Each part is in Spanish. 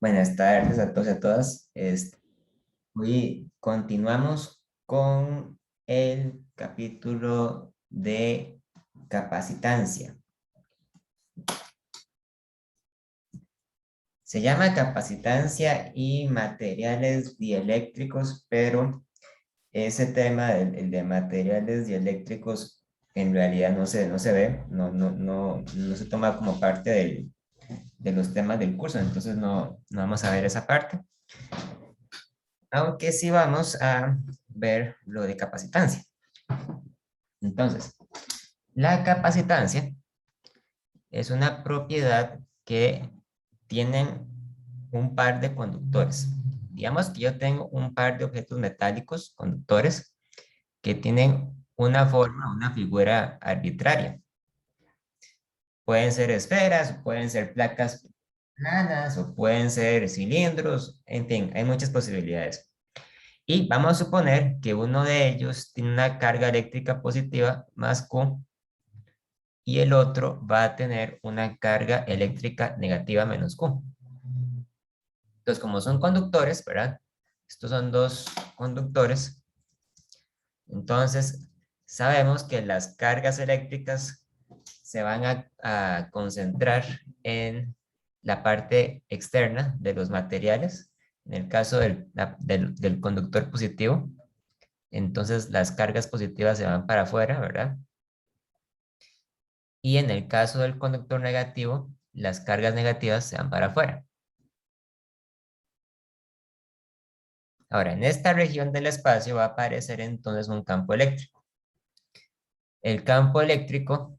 Buenas tardes a todos y a todas. Hoy continuamos con el capítulo de capacitancia. Se llama capacitancia y materiales dieléctricos, pero ese tema, el de materiales dieléctricos, en realidad no se ve, no se toma como parte de los temas del curso, entonces no vamos a ver esa parte. Aunque sí vamos a ver lo de capacitancia. Entonces, la capacitancia es una propiedad que tienen un par de conductores. Digamos que yo tengo un par de objetos metálicos conductores que tienen una forma, una figura arbitraria. Pueden ser esferas, pueden ser placas planas o pueden ser cilindros, en fin, hay muchas posibilidades. Y vamos a suponer que uno de ellos tiene una carga eléctrica positiva más Q y el otro va a tener una carga eléctrica negativa menos Q. Entonces, como son conductores, ¿verdad? Estos son dos conductores. Entonces, sabemos que las cargas eléctricas se van a concentrar en la parte externa de los materiales. En el caso del conductor positivo, entonces las cargas positivas se van para afuera, ¿verdad? Y en el caso del conductor negativo, las cargas negativas se van para afuera. Ahora, en esta región del espacio va a aparecer entonces un campo eléctrico. El campo eléctrico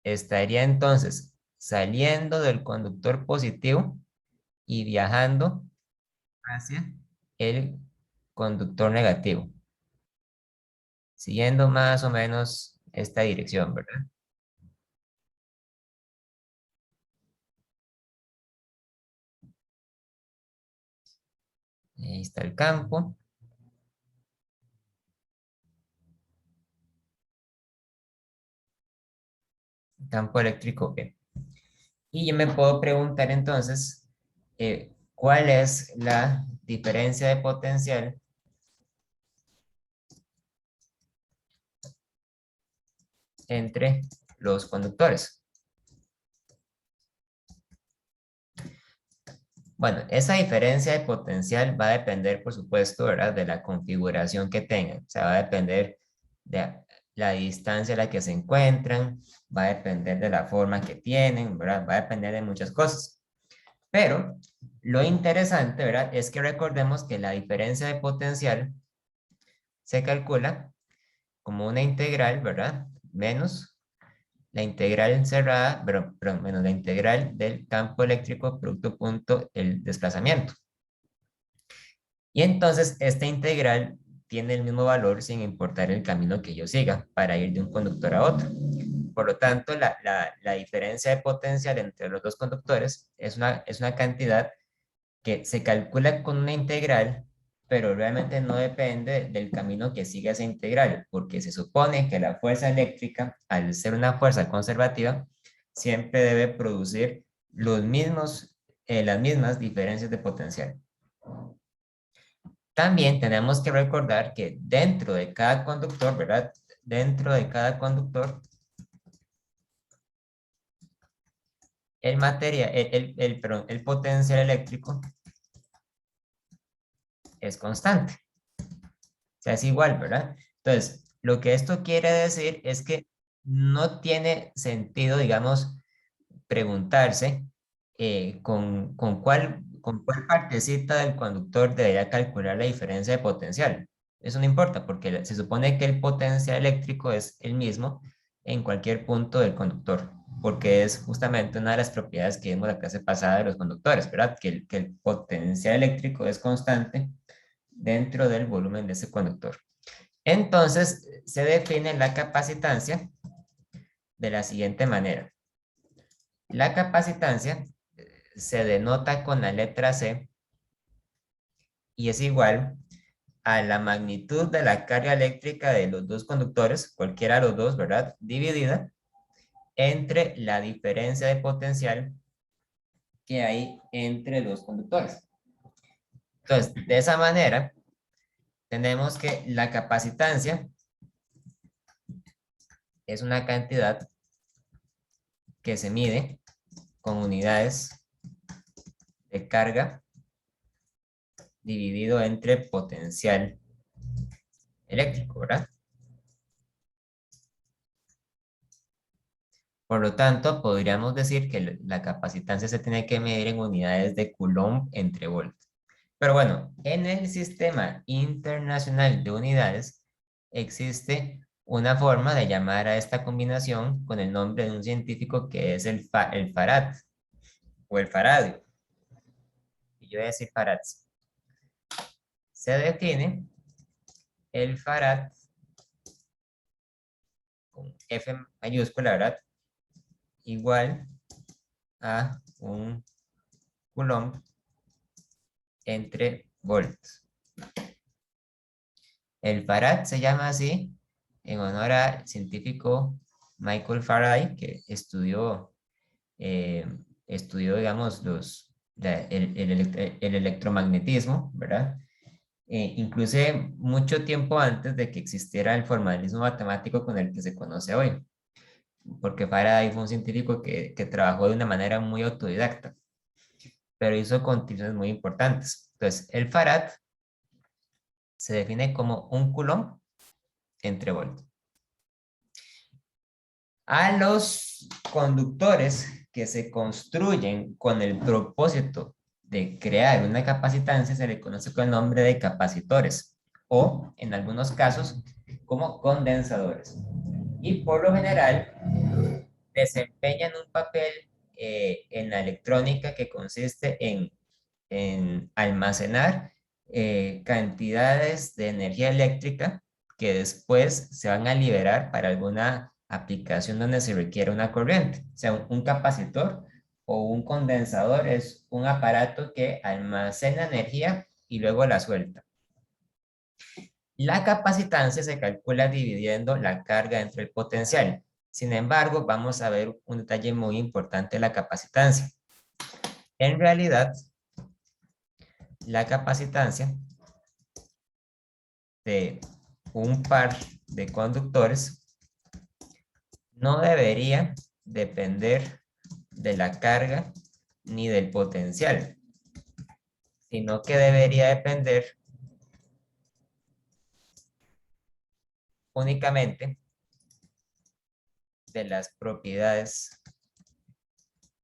estaría entonces saliendo del conductor positivo y viajando hacia el conductor negativo, siguiendo más o menos esta dirección, ¿verdad? Ahí está el campo eléctrico B. Y yo me puedo preguntar entonces, ¿cuál es la diferencia de potencial entre los conductores? Bueno, esa diferencia de potencial va a depender, por supuesto, ¿verdad? De la configuración que tengan. O sea, va a depender de la distancia a la que se encuentran, va a depender de la forma que tienen, ¿verdad? Va a depender de muchas cosas. Pero lo interesante, ¿verdad? Es que recordemos que la diferencia de potencial se calcula como una integral, ¿verdad? Menos la integral encerrada, pero menos la integral del campo eléctrico producto punto el desplazamiento. Y entonces esta integral tiene el mismo valor sin importar el camino que yo siga para ir de un conductor a otro. Por lo tanto, la diferencia de potencial entre los dos conductores es una cantidad que se calcula con una integral, pero realmente no depende del camino que siga esa integral, porque se supone que la fuerza eléctrica, al ser una fuerza conservativa, siempre debe producir las mismas diferencias de potencial. También tenemos que recordar que dentro de cada conductor, ¿verdad? Dentro de cada conductor, el potencial eléctrico es constante. O sea, es igual, ¿verdad? Entonces, lo que esto quiere decir es que no tiene sentido, digamos, preguntarse con cuál partecita del conductor debería calcular la diferencia de potencial. Eso no importa, porque se supone que el potencial eléctrico es el mismo en cualquier punto del conductor, porque es justamente una de las propiedades que vimos la clase pasada de los conductores, ¿verdad? Que el potencial eléctrico es constante dentro del volumen de ese conductor. Entonces, se define la capacitancia de la siguiente manera. La capacitancia se denota con la letra C y es igual a la magnitud de la carga eléctrica de los dos conductores, cualquiera de los dos, ¿verdad? Dividida entre la diferencia de potencial que hay entre los conductores. Entonces, de esa manera, tenemos que la capacitancia es una cantidad que se mide con unidades de carga dividido entre potencial eléctrico, ¿verdad? Por lo tanto, podríamos decir que la capacitancia se tiene que medir en unidades de Coulomb entre volt. Pero bueno, en el sistema internacional de unidades existe una forma de llamar a esta combinación con el nombre de un científico que es el farad o el faradio. Y yo voy a decir farad. Se define el farad con F mayúscula, ¿verdad? Igual a un Coulomb entre volts. El farad se llama así en honor al científico Michael Faraday, que estudió digamos, el electromagnetismo, ¿verdad? Incluso mucho tiempo antes de que existiera el formalismo matemático con el que se conoce hoy, porque Faraday fue un científico que trabajó de una manera muy autodidacta, pero hizo contribuciones muy importantes. Entonces, el farad se define como un coulomb entre volt. A los conductores que se construyen con el propósito de crear una capacitancia se le conoce con el nombre de capacitores o, en algunos casos, como condensadores. Y por lo general desempeñan un papel en la electrónica que consiste en almacenar cantidades de energía eléctrica que después se van a liberar para alguna aplicación donde se requiere una corriente. O sea, un capacitor o un condensador es un aparato que almacena energía y luego la suelta. La capacitancia se calcula dividiendo la carga entre el potencial. Sin embargo, vamos a ver un detalle muy importante de la capacitancia. En realidad, la capacitancia de un par de conductores no debería depender de la carga ni del potencial, sino que debería depender únicamente de las propiedades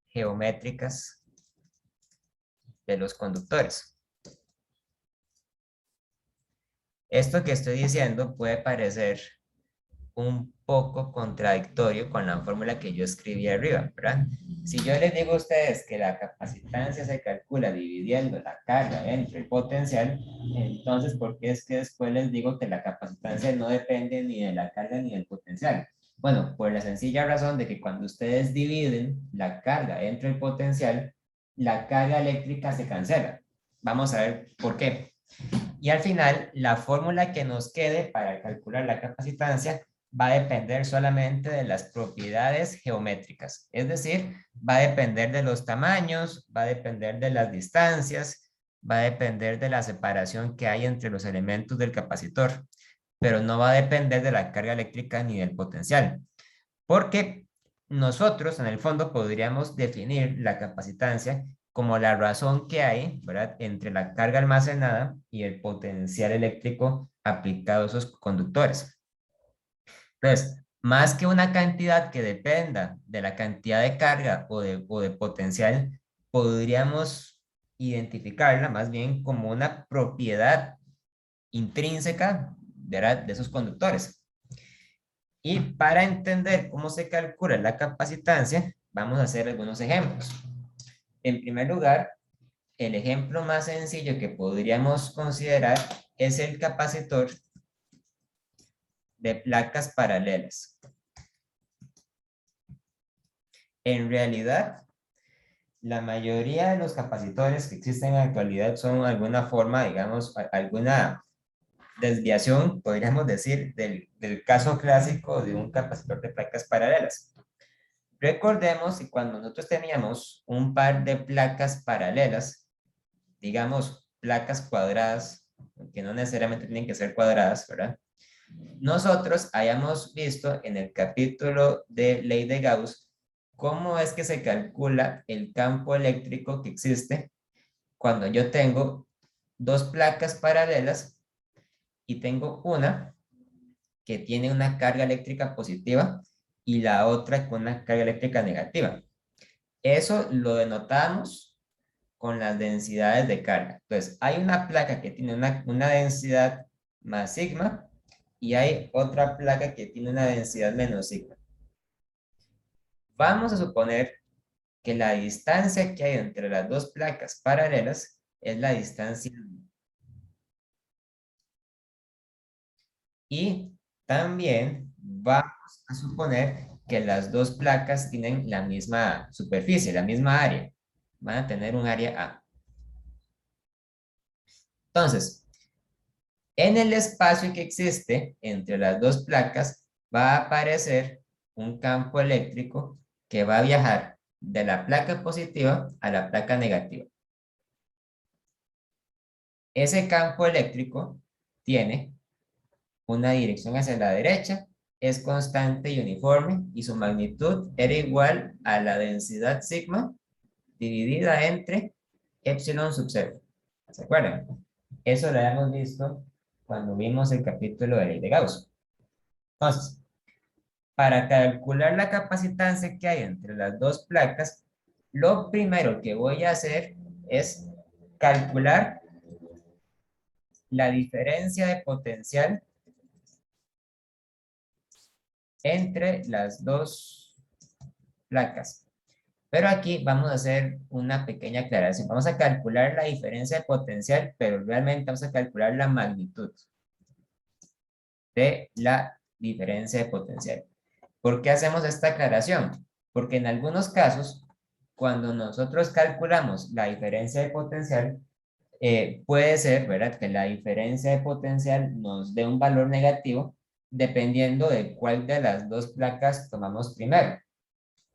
geométricas de los conductores. Esto que estoy diciendo puede parecer un poco contradictorio con la fórmula que yo escribí arriba, ¿verdad? Si yo les digo a ustedes que la capacitancia se calcula dividiendo la carga entre el potencial, entonces, ¿por qué es que después les digo que la capacitancia no depende ni de la carga ni del potencial? Bueno, por la sencilla razón de que cuando ustedes dividen la carga entre el potencial, la carga eléctrica se cancela. Vamos a ver por qué. Y al final, la fórmula que nos quede para calcular la capacitancia va a depender solamente de las propiedades geométricas. Es decir, va a depender de los tamaños, va a depender de las distancias, va a depender de la separación que hay entre los elementos del capacitor, pero no va a depender de la carga eléctrica ni del potencial. Porque nosotros, en el fondo, podríamos definir la capacitancia como la razón que hay, ¿verdad?, entre la carga almacenada y el potencial eléctrico aplicado a esos conductores. Entonces, más que una cantidad que dependa de la cantidad de carga o de potencial, podríamos identificarla más bien como una propiedad intrínseca, ¿verdad?, de esos conductores. Y para entender cómo se calcula la capacitancia, vamos a hacer algunos ejemplos. En primer lugar, el ejemplo más sencillo que podríamos considerar es el capacitor de placas paralelas. En realidad, la mayoría de los capacitores que existen en la actualidad son de alguna forma, digamos, alguna desviación, podríamos decir, del caso clásico de un capacitor de placas paralelas. Recordemos que cuando nosotros teníamos un par de placas paralelas, digamos placas cuadradas, que no necesariamente tienen que ser cuadradas, ¿verdad? Nosotros hayamos visto en el capítulo de ley de Gauss cómo es que se calcula el campo eléctrico que existe cuando yo tengo dos placas paralelas y tengo una que tiene una carga eléctrica positiva y la otra con una carga eléctrica negativa. Eso lo denotamos con las densidades de carga. Entonces, hay una placa que tiene una densidad más sigma y hay otra placa que tiene una densidad menos sigma. Vamos a suponer que la distancia que hay entre las dos placas paralelas es la distancia. Y también vamos a suponer que las dos placas tienen la misma superficie, la misma área. Van a tener un área A. Entonces, en el espacio que existe entre las dos placas va a aparecer un campo eléctrico que va a viajar de la placa positiva a la placa negativa. Ese campo eléctrico tiene una dirección hacia la derecha, es constante y uniforme y su magnitud era igual a la densidad sigma dividida entre epsilon sub 0. ¿Se acuerdan? Eso lo habíamos visto cuando vimos el capítulo de ley de Gauss. Entonces, para calcular la capacitancia que hay entre las dos placas, lo primero que voy a hacer es calcular la diferencia de potencial entre las dos placas. Pero aquí vamos a hacer una pequeña aclaración. Vamos a calcular la diferencia de potencial, pero realmente vamos a calcular la magnitud de la diferencia de potencial. ¿Por qué hacemos esta aclaración? Porque en algunos casos, cuando nosotros calculamos la diferencia de potencial, puede ser, ¿verdad?, que la diferencia de potencial nos dé un valor negativo dependiendo de cuál de las dos placas tomamos primero.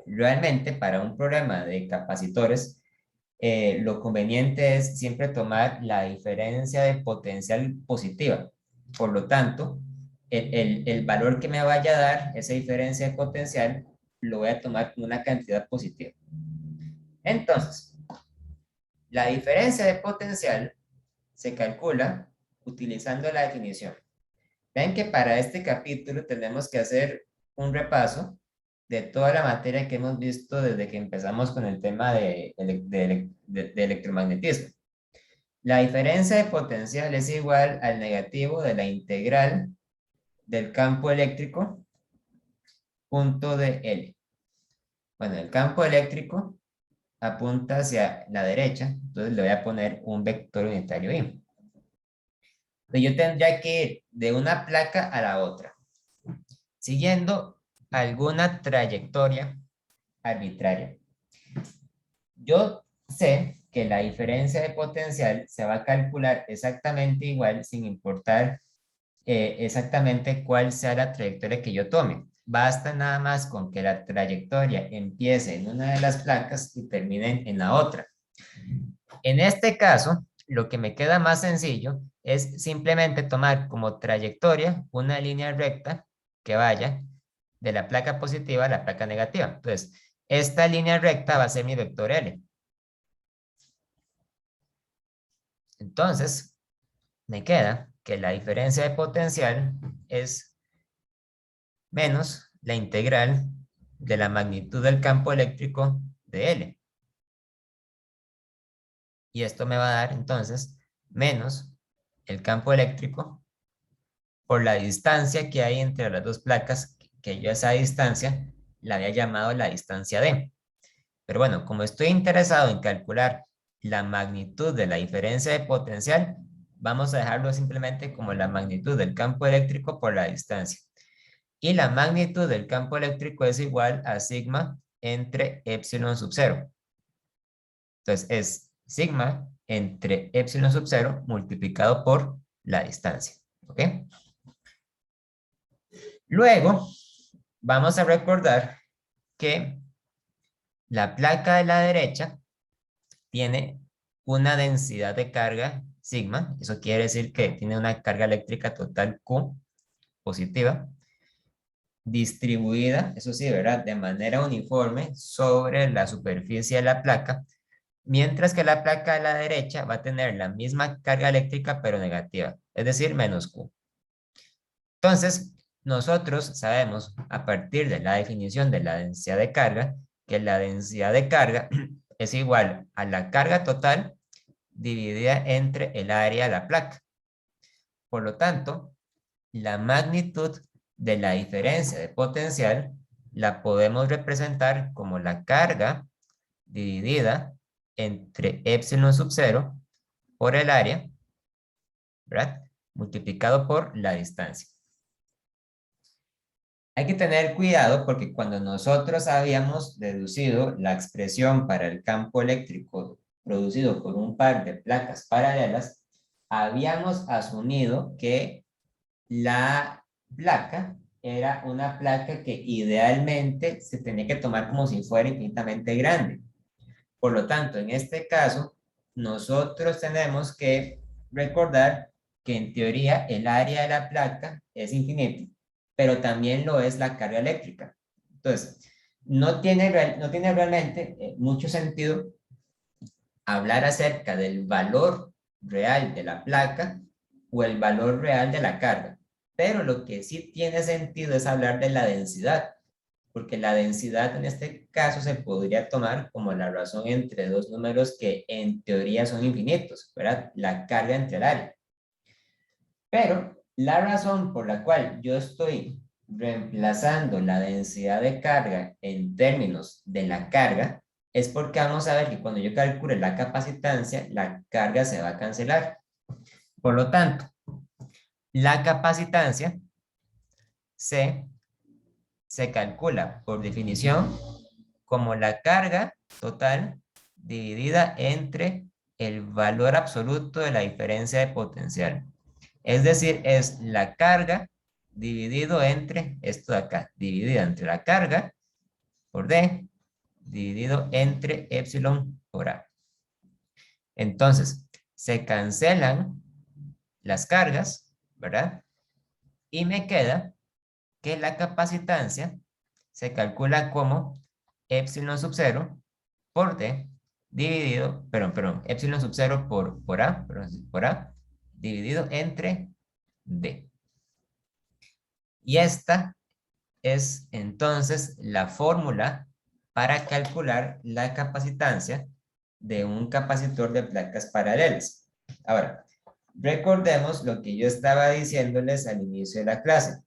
Realmente, para un problema de capacitores, lo conveniente es siempre tomar la diferencia de potencial positiva. Por lo tanto, el valor que me vaya a dar esa diferencia de potencial lo voy a tomar como una cantidad positiva. Entonces, la diferencia de potencial se calcula utilizando la definición. Ven que para este capítulo tenemos que hacer un repaso de toda la materia que hemos visto desde que empezamos con el tema de electromagnetismo. La diferencia de potencial es igual al negativo de la integral del campo eléctrico punto de L. Bueno, el campo eléctrico apunta hacia la derecha, entonces le voy a poner un vector unitario Y. Yo tendría que ir de una placa a la otra, siguiendo alguna trayectoria arbitraria. Yo sé que la diferencia de potencial se va a calcular exactamente igual sin importar exactamente cuál sea la trayectoria que yo tome. Basta nada más con que la trayectoria empiece en una de las placas y termine en la otra. En este caso, lo que me queda más sencillo es simplemente tomar como trayectoria una línea recta que vaya de la placa positiva a la placa negativa. Entonces, esta línea recta va a ser mi vector L. Entonces, me queda que la diferencia de potencial es menos la integral de la magnitud del campo eléctrico de L. Y esto me va a dar entonces menos el campo eléctrico por la distancia que hay entre las dos placas, que yo esa distancia la había llamado la distancia D. Pero bueno, como estoy interesado en calcular la magnitud de la diferencia de potencial, vamos a dejarlo simplemente como la magnitud del campo eléctrico por la distancia. Y la magnitud del campo eléctrico es igual a sigma entre epsilon sub 0. Entonces es sigma entre epsilon sub 0 multiplicado por la distancia. ¿Ok? Luego, vamos a recordar que La placa de la derecha tiene una densidad de carga sigma, eso quiere decir que tiene una carga eléctrica total Q positiva, distribuida, eso sí, ¿verdad? De manera uniforme sobre la superficie de la placa, mientras que la placa de la derecha va a tener la misma carga eléctrica pero negativa, es decir, menos Q. Entonces, nosotros sabemos a partir de la definición de la densidad de carga que la densidad de carga es igual a la carga total dividida entre el área de la placa. Por lo tanto, la magnitud de la diferencia de potencial la podemos representar como la carga dividida entre epsilon sub 0 por el área, ¿verdad? Multiplicado por la distancia. Hay que tener cuidado porque cuando nosotros habíamos deducido la expresión para el campo eléctrico producido por un par de placas paralelas, habíamos asumido que la placa era una placa que idealmente se tenía que tomar como si fuera infinitamente grande. Por lo tanto, en este caso, nosotros tenemos que recordar que en teoría el área de la placa es infinito, pero también lo es la carga eléctrica. Entonces, no tiene realmente mucho sentido hablar acerca del valor real de la placa o el valor real de la carga. Pero lo que sí tiene sentido es hablar de la densidad, porque la densidad en este caso se podría tomar como la razón entre dos números que en teoría son infinitos, ¿verdad? La carga entre el área. Pero la razón por la cual yo estoy reemplazando la densidad de carga en términos de la carga es porque vamos a ver que cuando yo calcule la capacitancia, la carga se va a cancelar. Por lo tanto, la capacitancia se calcula por definición como la carga total dividida entre el valor absoluto de la diferencia de potencial. Es decir, es la carga dividido entre esto de acá, dividida entre la carga por D, dividido entre epsilon por A. Entonces, se cancelan las cargas, ¿verdad? Y me queda que la capacitancia se calcula como epsilon sub 0 por D dividido, perdón, epsilon sub 0 por A, dividido entre D. Y esta es entonces la fórmula para calcular la capacitancia de un capacitor de placas paralelas. Ahora, recordemos lo que yo estaba diciéndoles al inicio de la clase.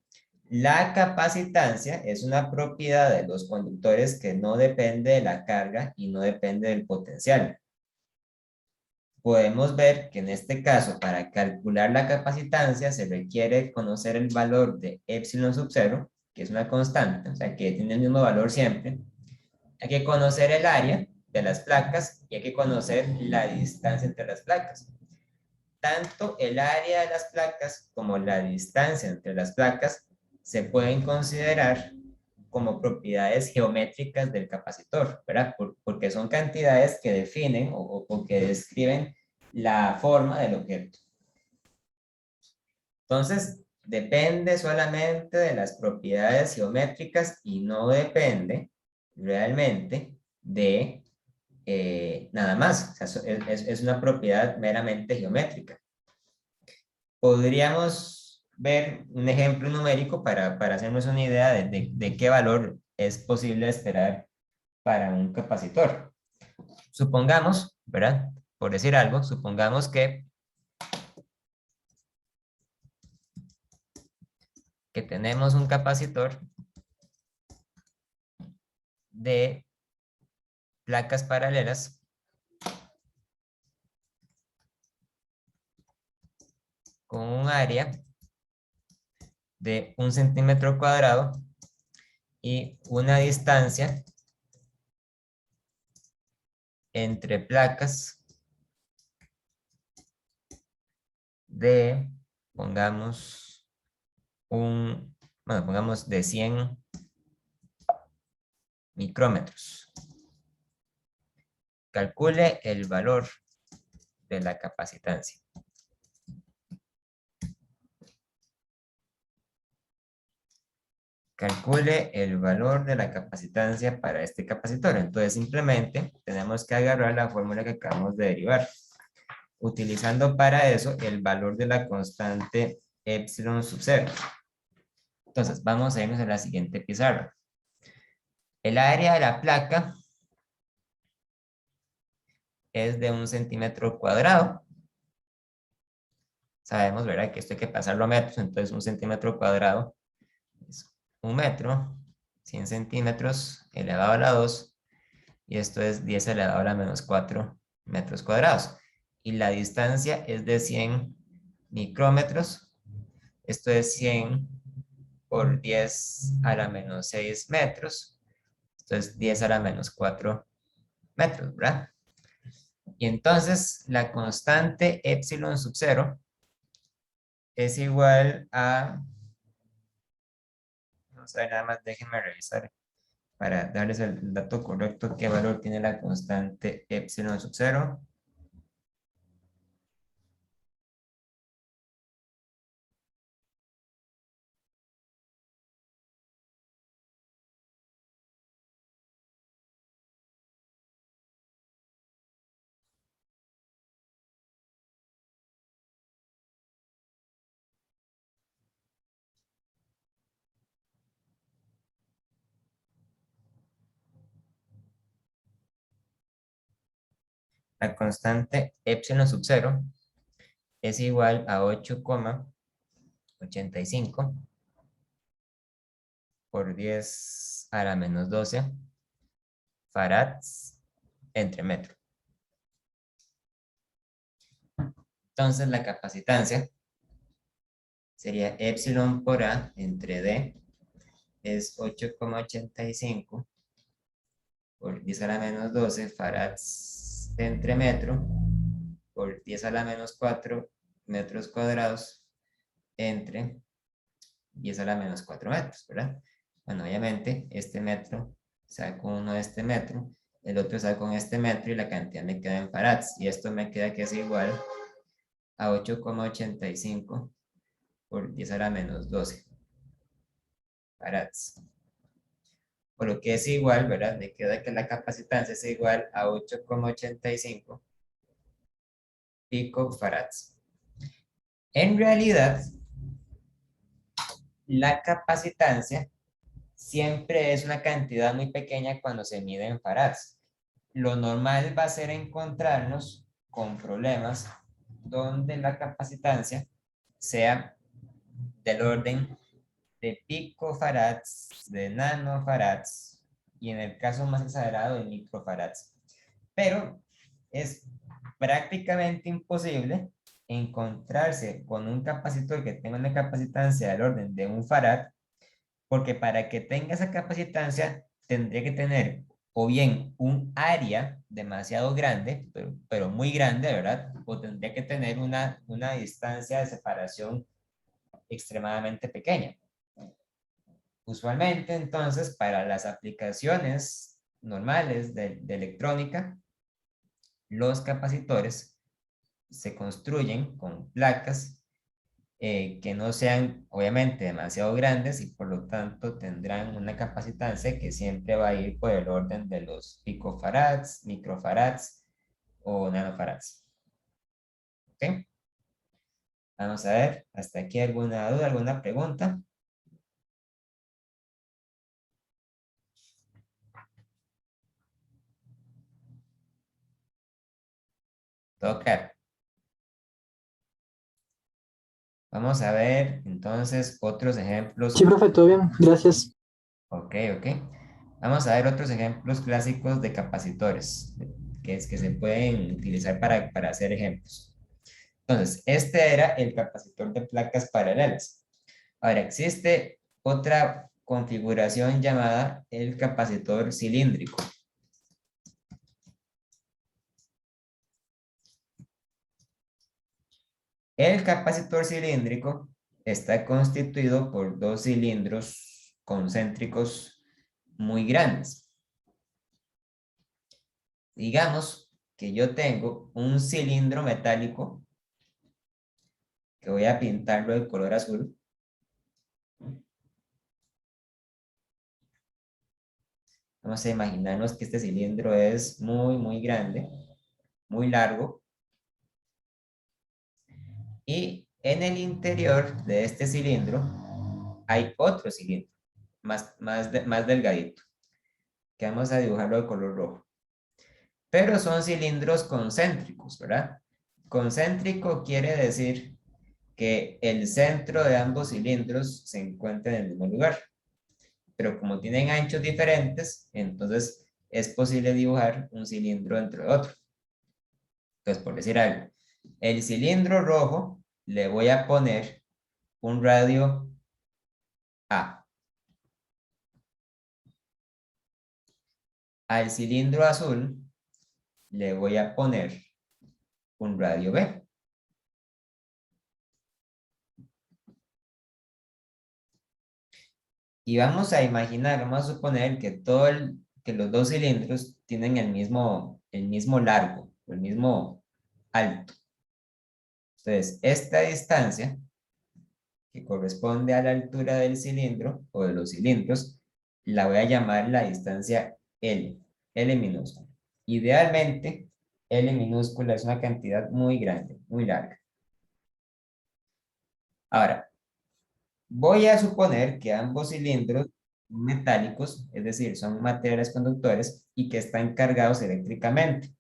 La capacitancia es una propiedad de los conductores que no depende de la carga y no depende del potencial. Podemos ver que en este caso, para calcular la capacitancia, se requiere conocer el valor de epsilon sub 0, que es una constante, o sea, que tiene el mismo valor siempre. Hay que conocer el área de las placas y hay que conocer la distancia entre las placas. Tanto el área de las placas como la distancia entre las placas se pueden considerar como propiedades geométricas del capacitor, ¿verdad? Porque son cantidades que definen o que describen la forma del objeto. Entonces, depende solamente de las propiedades geométricas y no depende realmente de nada más. O sea, es una propiedad meramente geométrica. Podríamos ver un ejemplo numérico para hacernos una idea de qué valor es posible esperar para un capacitor. Supongamos, ¿verdad? Por decir algo, supongamos que tenemos un capacitor de placas paralelas con un área de 1 centímetro cuadrado y una distancia entre placas de, pongamos, pongamos de 100 micrómetros. calcule el valor de la capacitancia. Calcule el valor de la capacitancia para este capacitor. Entonces simplemente tenemos que agarrar la fórmula que acabamos de derivar, utilizando para eso el valor de la constante epsilon sub 0. Entonces vamos a irnos a la siguiente pizarra. El área de la placa es de 1 centímetro cuadrado. Sabemos, ¿verdad?, que esto hay que pasarlo a metros, entonces 1 centímetro cuadrado es 1 metro, 100 centímetros elevado a la 2, y esto es 10 elevado a la menos 4 metros cuadrados. Y la distancia es de 100 micrómetros, esto es 100 por 10 a la menos 6 metros, esto es 10 a la menos 4 metros, ¿verdad? Y entonces la constante epsilon sub 0 es igual a, vamos a ver, nada más déjenme revisar para darles el dato correcto, qué valor tiene la constante epsilon sub 0. La constante epsilon sub 0 es igual a 8,85 por 10 a la menos 12 farads entre metro. Entonces la capacitancia sería epsilon por A entre D es 8,85 por 10 a la menos 12 farads entre metro por 10 a la menos 4 metros cuadrados entre 10 a la menos 4 metros, ¿verdad? Bueno, obviamente este metro saco uno de este metro, el otro saco en este metro y la cantidad me queda en farads. Y esto me queda que es igual a 8,85 por 10 a la menos 12 farads. Por lo que es igual, ¿verdad? Me queda que la capacitancia es igual a 8,85 picofarads. En realidad, la capacitancia siempre es una cantidad muy pequeña cuando se mide en farads. Lo normal va a ser encontrarnos con problemas donde la capacitancia sea del orden de picofarads, de nanofarads y en el caso más exagerado de microfarads. Pero es prácticamente imposible encontrarse con un capacitor que tenga una capacitancia del orden de 1 farad, porque para que tenga esa capacitancia tendría que tener o bien un área demasiado grande, pero muy grande, ¿verdad? O tendría que tener una distancia de separación extremadamente pequeña. Usualmente, entonces, para las aplicaciones normales de electrónica, los capacitores se construyen con placas que no sean obviamente demasiado grandes y por lo tanto tendrán una capacitancia que siempre va a ir por el orden de los picofarads, microfarads o nanofarads. ¿Ok? Vamos a ver, hasta aquí alguna duda, alguna pregunta. Todo claro. Vamos a ver entonces otros ejemplos. Sí, profe, todo bien, gracias. Ok, ok. Vamos a ver otros ejemplos clásicos de capacitores que se pueden utilizar para hacer ejemplos. Entonces, este era el capacitor de placas paralelas. Ahora, existe otra configuración llamada el capacitor cilíndrico. El capacitor cilíndrico está constituido por dos cilindros concéntricos muy grandes. Digamos que yo tengo un cilindro metálico que voy a pintarlo de color azul. Vamos a imaginarnos que este cilindro es muy, muy grande, muy largo. Y en el interior de este cilindro hay otro cilindro, más delgadito, que vamos a dibujarlo de color rojo. Pero son cilindros concéntricos, ¿verdad? Concéntrico quiere decir que el centro de ambos cilindros se encuentra en el mismo lugar. Pero como tienen anchos diferentes, entonces es posible dibujar un cilindro dentro de otro. Entonces, por decir algo, el cilindro rojo le voy a poner un radio A. Al cilindro azul le voy a poner un radio B. Y vamos a imaginar, vamos a suponer que que los dos cilindros tienen el mismo largo, el mismo alto. Entonces, esta distancia, que corresponde a la altura del cilindro o de los cilindros, la voy a llamar la distancia L, L minúscula. Idealmente, L minúscula es una cantidad muy grande, muy larga. Ahora, voy a suponer que ambos cilindros son metálicos, es decir, son materiales conductores y que están cargados eléctricamente.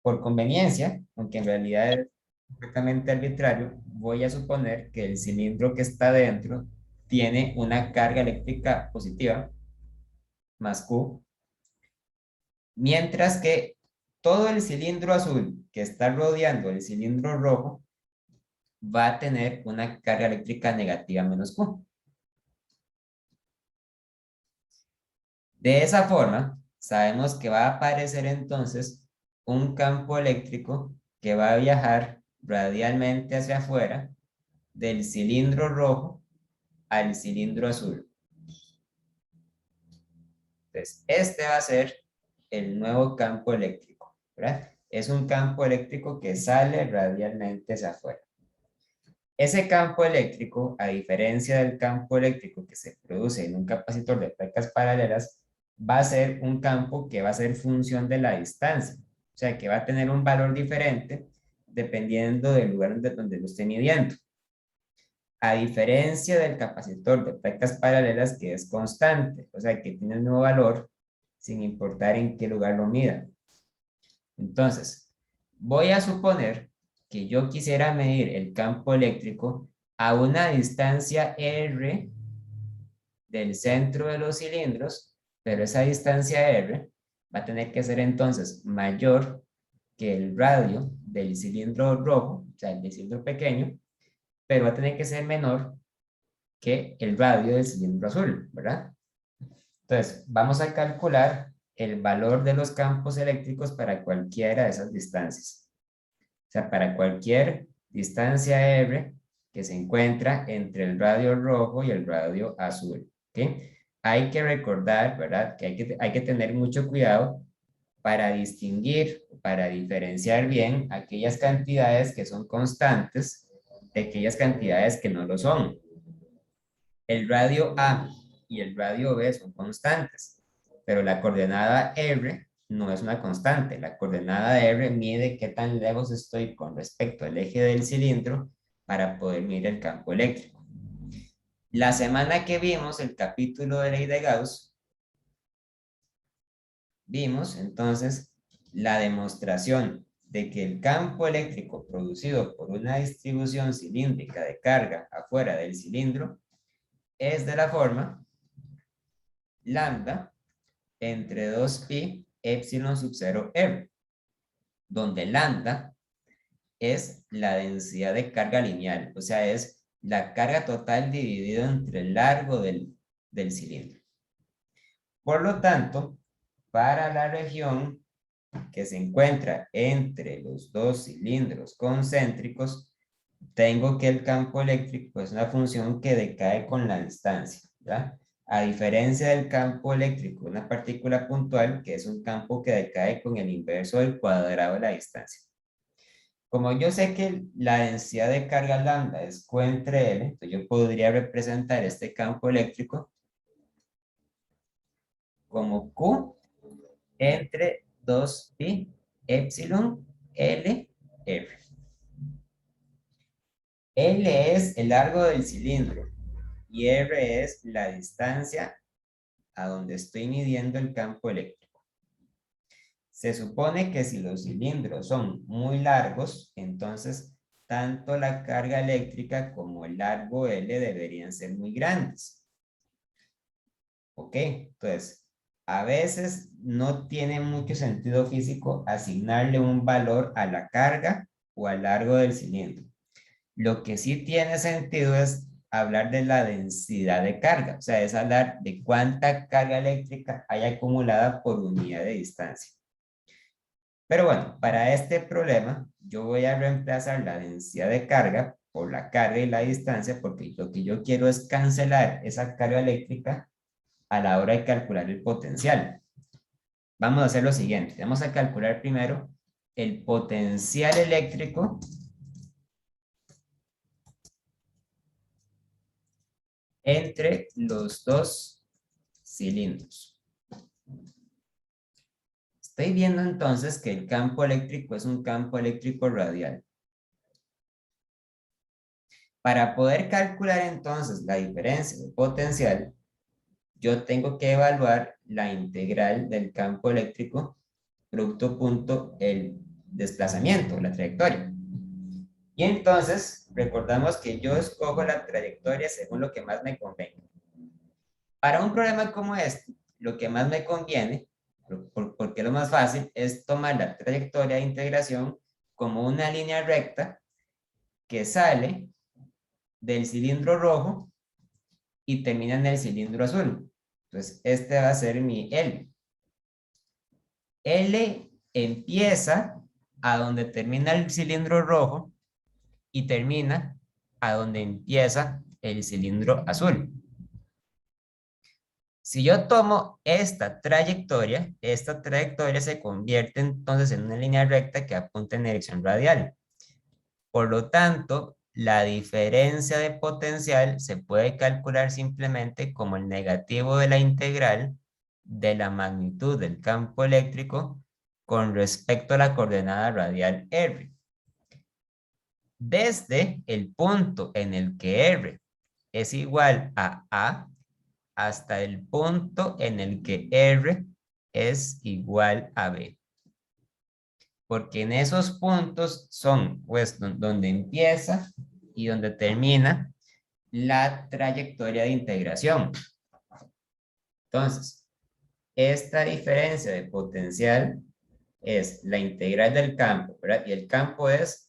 Por conveniencia, aunque en realidad es completamente arbitrario, voy a suponer que el cilindro que está dentro tiene una carga eléctrica positiva, más Q, mientras que todo el cilindro azul que está rodeando el cilindro rojo va a tener una carga eléctrica negativa menos Q. De esa forma, sabemos que va a aparecer entonces un campo eléctrico que va a viajar radialmente hacia afuera del cilindro rojo al cilindro azul. Entonces, este va a ser el nuevo campo eléctrico, ¿verdad? Es un campo eléctrico que sale radialmente hacia afuera. Ese campo eléctrico, a diferencia del campo eléctrico que se produce en un capacitor de placas paralelas, va a ser un campo que va a ser función de la distancia. O sea, que va a tener un valor diferente dependiendo del lugar donde lo esté midiendo. A diferencia del capacitor de placas paralelas que es constante, o sea, que tiene el mismo valor sin importar en qué lugar lo mida. Entonces, voy a suponer que yo quisiera medir el campo eléctrico a una distancia R del centro de los cilindros, pero esa distancia R va a tener que ser entonces mayor que el radio del cilindro rojo, o sea, el del cilindro pequeño, pero va a tener que ser menor que el radio del cilindro azul, ¿verdad? Entonces, vamos a calcular el valor de los campos eléctricos para cualquiera de esas distancias. O sea, para cualquier distancia R que se encuentra entre el radio rojo y el radio azul. ¿Okay? Hay que recordar, ¿verdad? Que hay que tener mucho cuidado para distinguir, para diferenciar bien aquellas cantidades que son constantes de aquellas cantidades que no lo son. El radio A y el radio B son constantes, pero la coordenada R no es una constante. La coordenada R mide qué tan lejos estoy con respecto al eje del cilindro para poder medir el campo eléctrico. La semana que vimos el capítulo de ley de Gauss, vimos entonces la demostración de que el campo eléctrico producido por una distribución cilíndrica de carga afuera del cilindro es de la forma lambda entre 2pi epsilon sub 0 r, donde lambda es la densidad de carga lineal, o sea, es la carga total dividida entre el largo del cilindro. Por lo tanto, para la región que se encuentra entre los dos cilindros concéntricos, tengo que el campo eléctrico es una función que decae con la distancia, ¿ya? A diferencia del campo eléctrico, una partícula puntual, que es un campo que decae con el inverso del cuadrado de la distancia. Como yo sé que la densidad de carga lambda es Q entre L, entonces yo podría representar este campo eléctrico como Q entre 2pi epsilon L R. L es el largo del cilindro y R es la distancia a donde estoy midiendo el campo eléctrico. Se supone que si los cilindros son muy largos, entonces tanto la carga eléctrica como el largo L deberían ser muy grandes. ¿Ok? Entonces, a veces no tiene mucho sentido físico asignarle un valor a la carga o al largo del cilindro. Lo que sí tiene sentido es hablar de la densidad de carga, o sea, es hablar de cuánta carga eléctrica hay acumulada por unidad de distancia. Pero bueno, para este problema, yo voy a reemplazar la densidad de carga por la carga y la distancia, porque lo que yo quiero es cancelar esa carga eléctrica a la hora de calcular el potencial. Vamos a hacer lo siguiente, vamos a calcular primero el potencial eléctrico entre los dos cilindros. Estoy viendo entonces que el campo eléctrico es un campo eléctrico radial. Para poder calcular entonces la diferencia de potencial, yo tengo que evaluar la integral del campo eléctrico producto punto el desplazamiento, la trayectoria. Y entonces, recordamos que yo escojo la trayectoria según lo que más me convenga. Para un problema como este, lo que más me conviene, porque lo más fácil, es tomar la trayectoria de integración como una línea recta que sale del cilindro rojo y termina en el cilindro azul. Entonces, este va a ser mi L. L empieza a donde termina el cilindro rojo y termina a donde empieza el cilindro azul. Si yo tomo esta trayectoria se convierte entonces en una línea recta que apunta en dirección radial. Por lo tanto, la diferencia de potencial se puede calcular simplemente como el negativo de la integral de la magnitud del campo eléctrico con respecto a la coordenada radial R. Desde el punto en el que R es igual a A hasta el punto en el que R es igual a B. Porque en esos puntos son pues donde empieza y donde termina la trayectoria de integración. Entonces, esta diferencia de potencial es la integral del campo, ¿verdad? Y el campo es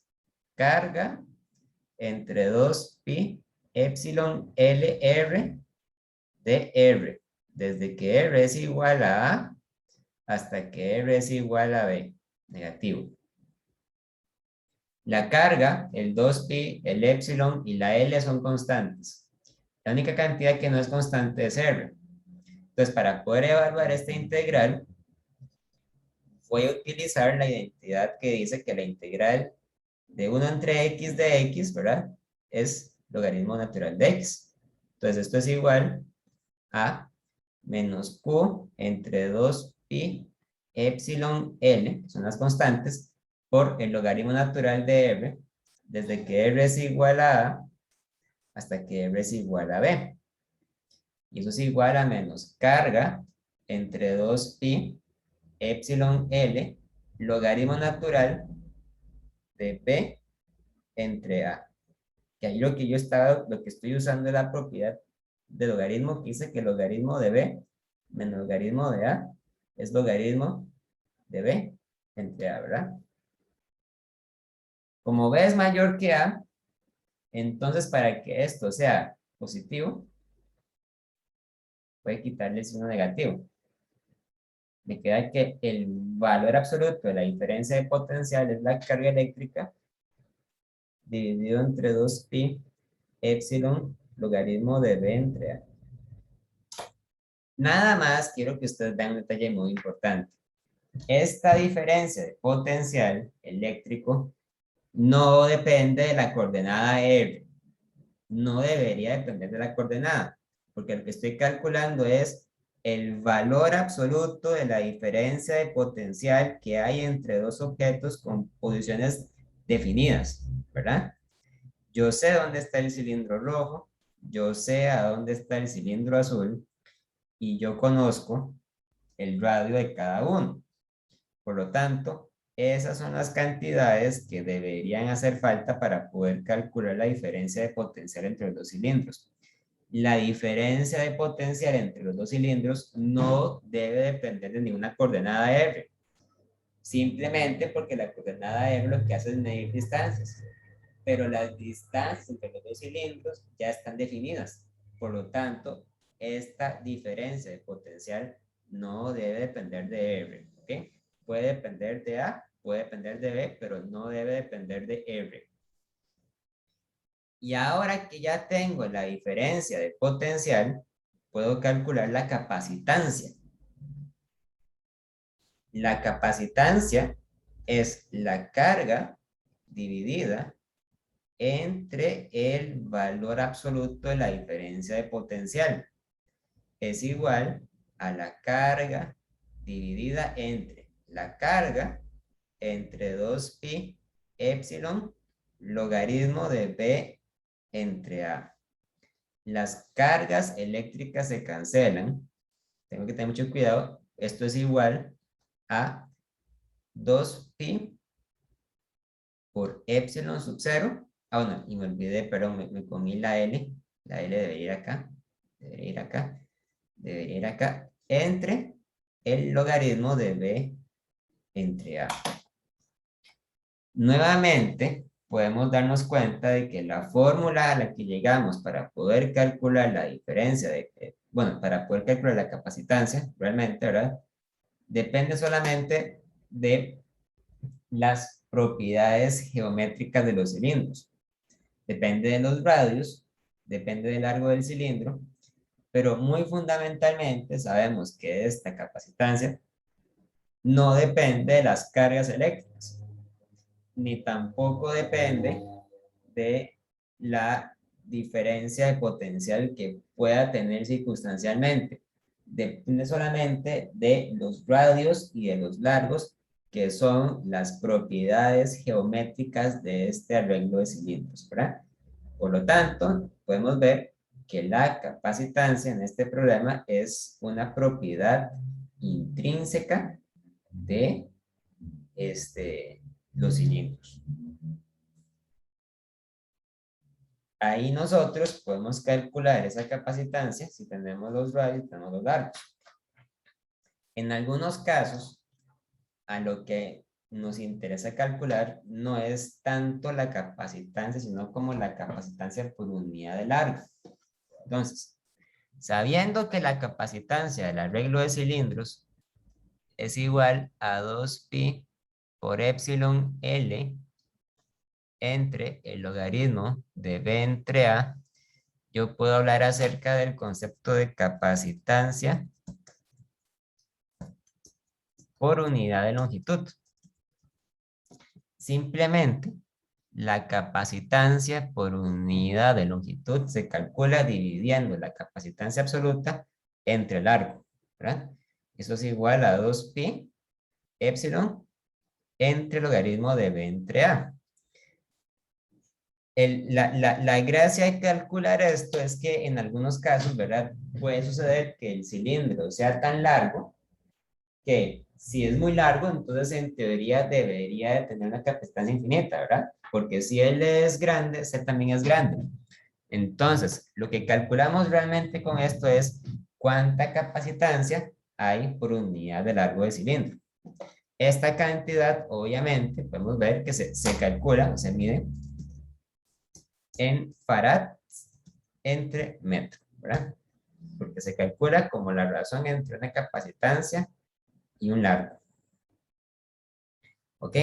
carga entre 2pi epsilon LR de R, desde que R es igual a A hasta que R es igual a B, negativo. La carga, el 2pi, el epsilon y la L son constantes. La única cantidad que no es constante es R. Entonces, para poder evaluar esta integral, voy a utilizar la identidad que dice que la integral de 1 entre x de x, ¿verdad? Es logaritmo natural de x. Entonces, esto es igual a menos q entre 2pi epsilon L, que son las constantes, por el logaritmo natural de R, desde que R es igual a A hasta que R es igual a B. Y eso es igual a menos carga entre 2pi epsilon L, logaritmo natural de B entre A. Que ahí lo que estoy usando es la propiedad de logaritmo que dice que el logaritmo de B menos logaritmo de A es logaritmo de B entre A, ¿verdad? Como B es mayor que A, entonces para que esto sea positivo, voy a quitarle el signo negativo. Me queda que el valor absoluto de la diferencia de potencial es la carga eléctrica dividido entre 2pi epsilon logaritmo de B entre A. Nada más quiero que ustedes vean un detalle muy importante. Esta diferencia de potencial eléctrico no depende de la coordenada R. No debería depender de la coordenada, porque lo que estoy calculando es el valor absoluto de la diferencia de potencial que hay entre dos objetos con posiciones definidas, ¿verdad? Yo sé dónde está el cilindro rojo, yo sé a dónde está el cilindro azul y yo conozco el radio de cada uno. Por lo tanto, esas son las cantidades que deberían hacer falta para poder calcular la diferencia de potencial entre los dos cilindros. La diferencia de potencial entre los dos cilindros no debe depender de ninguna coordenada R, simplemente porque la coordenada R lo que hace es medir distancias, pero las distancias entre los dos cilindros ya están definidas. Por lo tanto, esta diferencia de potencial no debe depender de R, ¿ok? Puede depender de A, puede depender de B, pero no debe depender de R. Y ahora que ya tengo la diferencia de potencial, puedo calcular la capacitancia. La capacitancia es la carga dividida entre el valor absoluto de la diferencia de potencial. Es igual a la carga dividida entre la carga entre 2pi epsilon logaritmo de b entre a. Las cargas eléctricas se cancelan. Tengo que tener mucho cuidado. Esto es igual a 2pi por epsilon sub 0. Ah, bueno, y me olvidé, perdón, me comí la L. La L debería ir acá. Debería ir acá. Debería ir acá. Entre el logaritmo de b entre a. Nuevamente, podemos darnos cuenta de que la fórmula a la que llegamos para poder calcular la diferencia de, bueno, para poder calcular la capacitancia, realmente, ¿verdad? Depende solamente de las propiedades geométricas de los cilindros. Depende de los radios, depende del largo del cilindro, pero muy fundamentalmente sabemos que esta capacitancia no depende de las cargas eléctricas, ni tampoco depende de la diferencia de potencial que pueda tener circunstancialmente. Depende solamente de los radios y de los largos, que son las propiedades geométricas de este arreglo de cilindros, ¿verdad? Por lo tanto, podemos ver que la capacitancia en este problema es una propiedad intrínseca de los cilindros. Ahí nosotros podemos calcular esa capacitancia si tenemos los radios y tenemos los largos. En algunos casos, a lo que nos interesa calcular no es tanto la capacitancia, sino como la capacitancia por unidad de largo. Entonces, sabiendo que la capacitancia del arreglo de cilindros es igual a 2pi por epsilon L entre el logaritmo de b entre a, yo puedo hablar acerca del concepto de capacitancia por unidad de longitud. Simplemente, la capacitancia por unidad de longitud se calcula dividiendo la capacitancia absoluta entre el largo, ¿verdad? Eso es igual a 2pi epsilon entre el logaritmo de b entre a. La gracia de calcular esto es que en algunos casos, ¿verdad? Puede suceder que el cilindro sea tan largo que si es muy largo, entonces en teoría debería de tener una capacitancia infinita, ¿verdad? Porque si él es grande, C también es grande. Entonces, lo que calculamos realmente con esto es cuánta capacitancia hay por unidad de largo de cilindro. Esta cantidad, obviamente, podemos ver que se calcula, se mide en farad entre metro, ¿verdad? Porque se calcula como la razón entre una capacitancia y un largo. ¿Ok?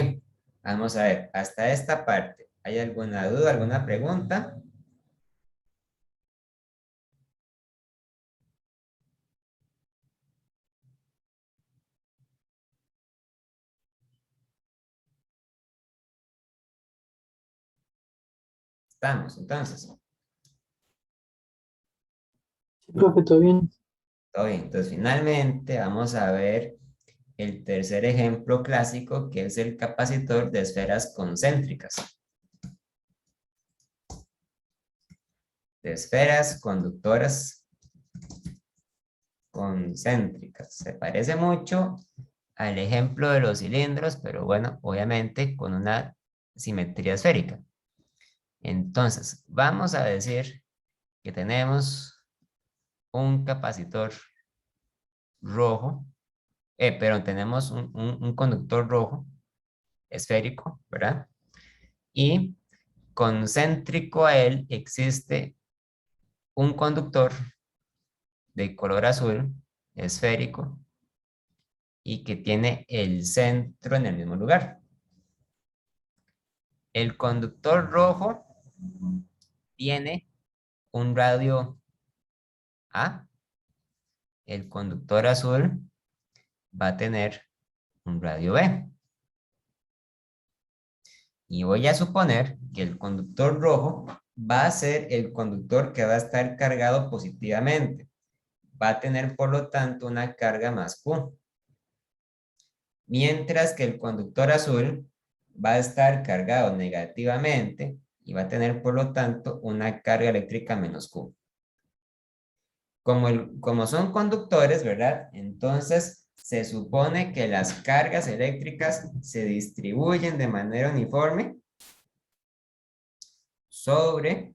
Vamos a ver, hasta esta parte. ¿Hay alguna duda, alguna pregunta? Estamos, entonces. Sí, profe, todo bien. Todo bien. Entonces, finalmente vamos a ver el tercer ejemplo clásico, que es el capacitor de esferas concéntricas. De esferas conductoras concéntricas. Se parece mucho al ejemplo de los cilindros, pero bueno, obviamente con una simetría esférica. Entonces, vamos a decir que tenemos un capacitor rojo, pero tenemos un conductor rojo esférico, ¿verdad? Y concéntrico a él existe un conductor de color azul esférico y que tiene el centro en el mismo lugar. El conductor rojo tiene un radio A, el conductor azul va a tener un radio B. Y voy a suponer que el conductor rojo va a ser el conductor que va a estar cargado positivamente. Va a tener, por lo tanto, una carga más Q. Mientras que el conductor azul va a estar cargado negativamente y va a tener, por lo tanto, una carga eléctrica menos Q. Como son conductores, ¿verdad? Entonces, se supone que las cargas eléctricas se distribuyen de manera uniforme sobre,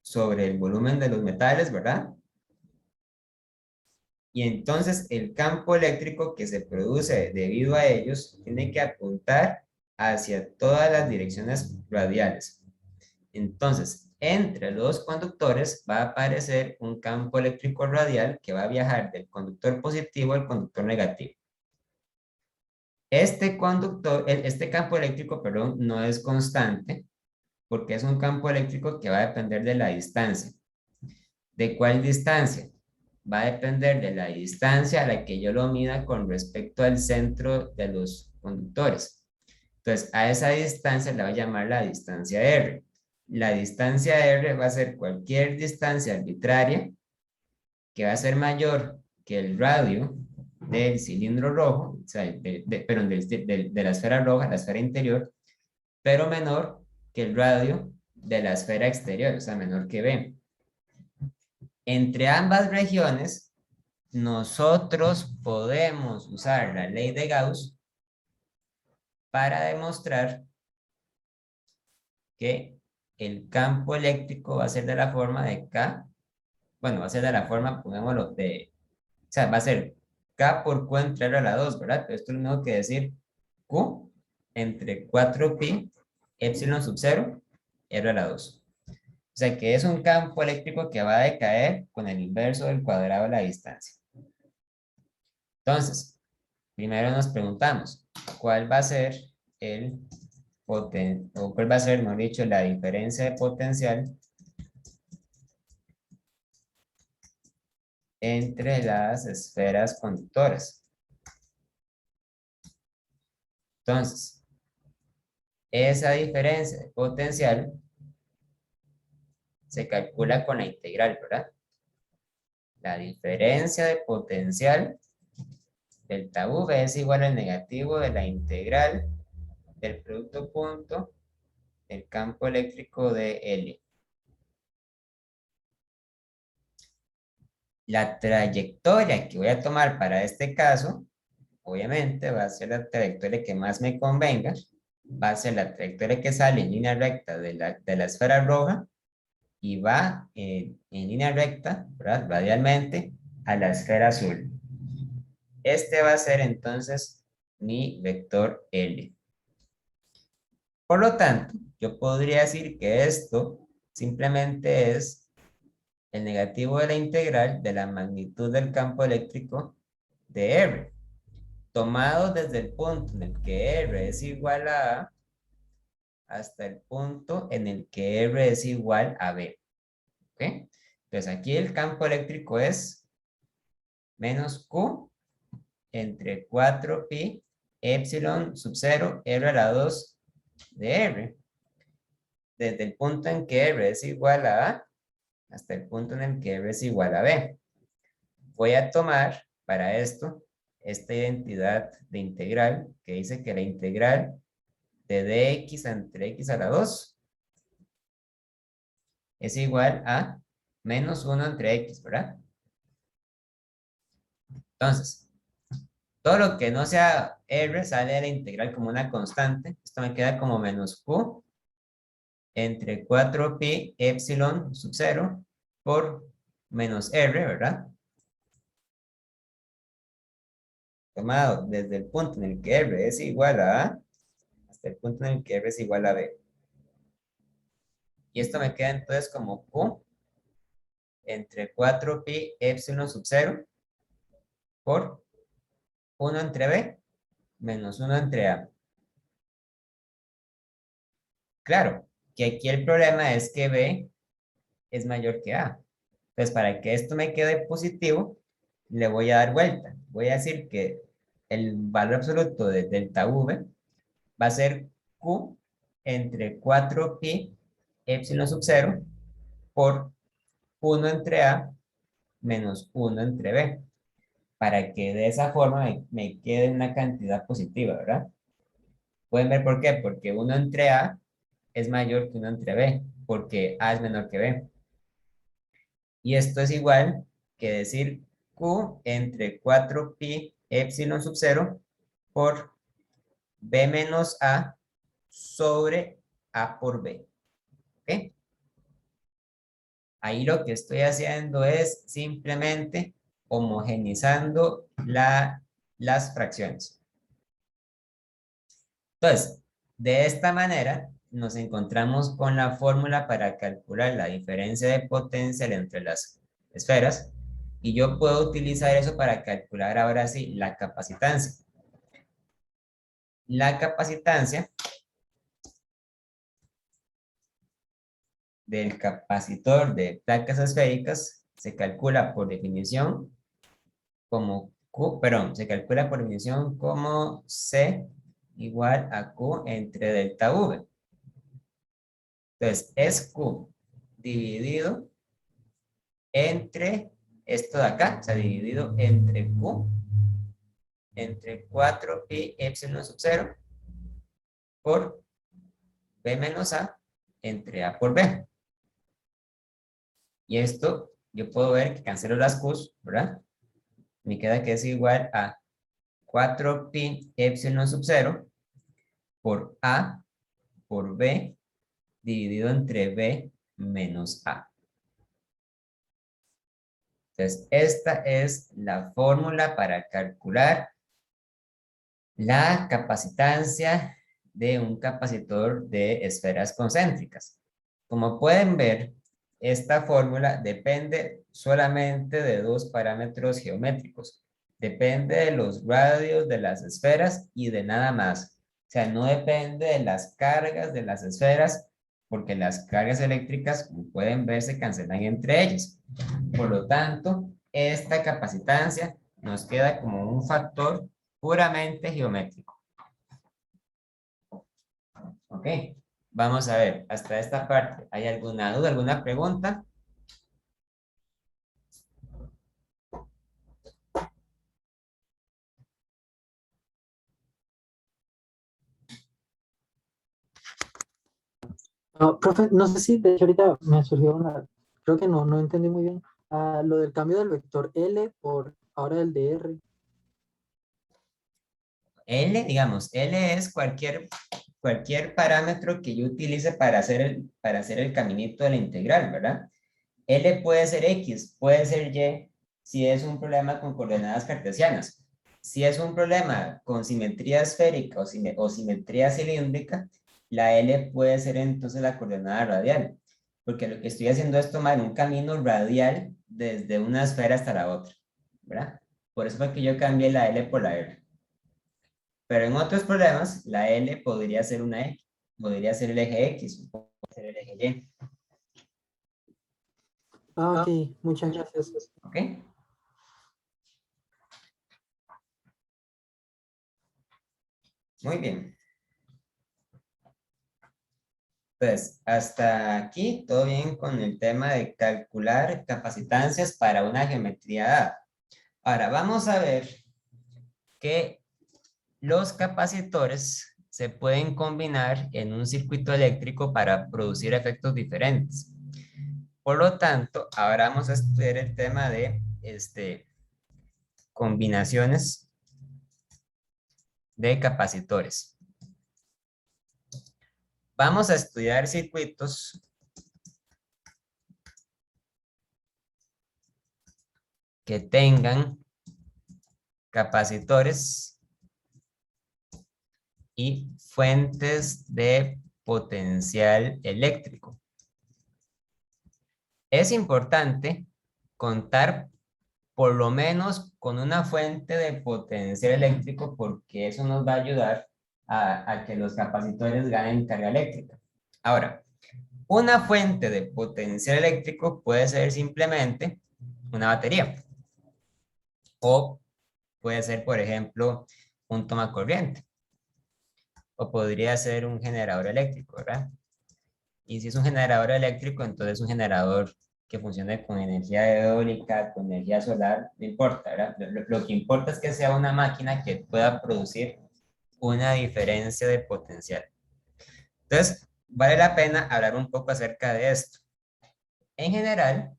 sobre el volumen de los metales, ¿verdad? Y entonces el campo eléctrico que se produce debido a ellos tiene que apuntar hacia todas las direcciones radiales. Entonces, entre los conductores va a aparecer un campo eléctrico radial que va a viajar del conductor positivo al conductor negativo. Este campo eléctrico, perdón, no es constante porque es un campo eléctrico que va a depender de la distancia. ¿De cuál distancia? Va a depender de la distancia a la que yo lo mida con respecto al centro de los conductores. Entonces, a esa distancia la voy a llamar la distancia R. La distancia R va a ser cualquier distancia arbitraria que va a ser mayor que el radio del cilindro rojo, o sea, perdón, de la esfera roja, la esfera interior, pero menor que el radio de la esfera exterior, o sea, menor que B. Entre ambas regiones, nosotros podemos usar la ley de Gauss para demostrar que el campo eléctrico va a ser de la forma de K, bueno, va a ser de la forma, pongámoslo, o sea, va a ser K por Q entre R a la 2, ¿verdad? Pero esto es lo mismo que decir Q entre 4pi epsilon sub 0 R a la 2. O sea que es un campo eléctrico que va a decaer con el inverso del cuadrado de la distancia. Entonces, primero nos preguntamos, ¿cuál va a ser cuál va a ser, mejor dicho, la diferencia de potencial entre las esferas conductoras? Entonces, esa diferencia de potencial se calcula con la integral, ¿verdad? La diferencia de potencial delta V es igual al negativo de la integral del producto punto del campo eléctrico de L. La trayectoria que voy a tomar para este caso, obviamente, va a ser la trayectoria que más me convenga, va a ser la trayectoria que sale en línea recta de la esfera roja y va en línea recta, ¿verdad? Radialmente, a la esfera azul. Este va a ser entonces mi vector L. Por lo tanto, yo podría decir que esto simplemente es el negativo de la integral de la magnitud del campo eléctrico de R, tomado desde el punto en el que R es igual a A hasta el punto en el que R es igual a B. ¿Ok? Entonces aquí el campo eléctrico es menos Q entre 4pi epsilon sub 0 R a la 2 de R. desde el punto en que R es igual a A hasta el punto en el que R es igual a B. Voy a tomar para esto esta identidad de integral que dice que la integral de dx entre x a la 2 es igual a menos 1 entre x, ¿verdad? Entonces, todo lo que no sea R sale de la integral como una constante. Esto me queda como menos q entre 4pi epsilon sub 0 por menos R, ¿verdad? Tomado desde el punto en el que R es igual a A hasta el punto en el que R es igual a B. Y esto me queda entonces como Q entre 4pi epsilon sub 0 por 1 entre B menos 1 entre A. Claro, que aquí el problema es que B es mayor que A. Entonces, para que esto me quede positivo, le voy a dar vuelta. Voy a decir que el valor absoluto de delta V va a ser Q entre 4pi epsilon sub 0 por 1 entre A menos 1 entre B, para que de esa forma me quede una cantidad positiva, ¿verdad? ¿Pueden ver por qué? Porque 1 entre A es mayor que 1 entre B, porque A es menor que B. Y esto es igual que decir Q entre 4pi epsilon sub 0 por B menos A sobre A por B. ¿Ok? Ahí lo que estoy haciendo es simplemente homogenizando las fracciones. Entonces, de esta manera nos encontramos con la fórmula para calcular la diferencia de potencial entre las esferas y yo puedo utilizar eso para calcular ahora sí la capacitancia. La capacitancia del capacitor de placas esféricas se calcula por definición como Q, perdón, se calcula por definición como C igual a Q entre delta V. Entonces, es Q dividido entre esto de acá, o sea, dividido entre Q, entre 4pi epsilon sub 0 por B menos A entre A por B. Y esto, yo puedo ver que cancelo las Q's, ¿verdad? Me queda que es igual a 4pi epsilon sub 0 por A por B dividido entre B menos A. Entonces, esta es la fórmula para calcular la capacitancia de un capacitor de esferas concéntricas. Como pueden ver, esta fórmula depende solamente de dos parámetros geométricos. Depende de los radios de las esferas y de nada más. O sea, no depende de las cargas de las esferas, porque las cargas eléctricas, como pueden ver, se cancelan entre ellas. Por lo tanto, esta capacitancia nos queda como un factor puramente geométrico. ¿Ok? Vamos a ver, hasta esta parte, ¿hay alguna duda, alguna pregunta? No, profe, no sé si de hecho ahorita me surgió una, creo que no entendí muy bien. Lo del cambio del vector L por ahora el de R. L, digamos, L es cualquier parámetro que yo utilice para hacer el caminito de la integral, ¿verdad? L puede ser X, puede ser Y, si es un problema con coordenadas cartesianas. Si es un problema con simetría esférica o simetría cilíndrica, la L puede ser entonces la coordenada radial, porque lo que estoy haciendo es tomar un camino radial desde una esfera hasta la otra, ¿verdad? Por eso fue que yo cambié la L por la R. Pero en otros problemas, la L podría ser una X, podría ser el eje X, podría ser el eje Y, Ok, muchas gracias. ¿ok? Muy bien. Entonces, hasta aquí todo bien con el tema de calcular capacitancias para una geometría dada. Ahora, vamos a ver que los capacitores se pueden combinar en un circuito eléctrico para producir efectos diferentes. Por lo tanto, ahora vamos a estudiar el tema de combinaciones de capacitores. Vamos a estudiar circuitos que tengan capacitores y fuentes de potencial eléctrico. Es importante contar por lo menos con una fuente de potencial eléctrico porque eso nos va a ayudar a que los capacitores ganen carga eléctrica. Ahora, una fuente de potencial eléctrico puede ser simplemente una batería o puede ser, por ejemplo, un tomacorriente o podría ser un generador eléctrico, ¿verdad? Y si es un generador eléctrico, entonces un generador que funcione con energía eólica, con energía solar, no importa, ¿verdad? Lo que importa es que sea una máquina que pueda producir una diferencia de potencial. Entonces, vale la pena hablar un poco acerca de esto. En general,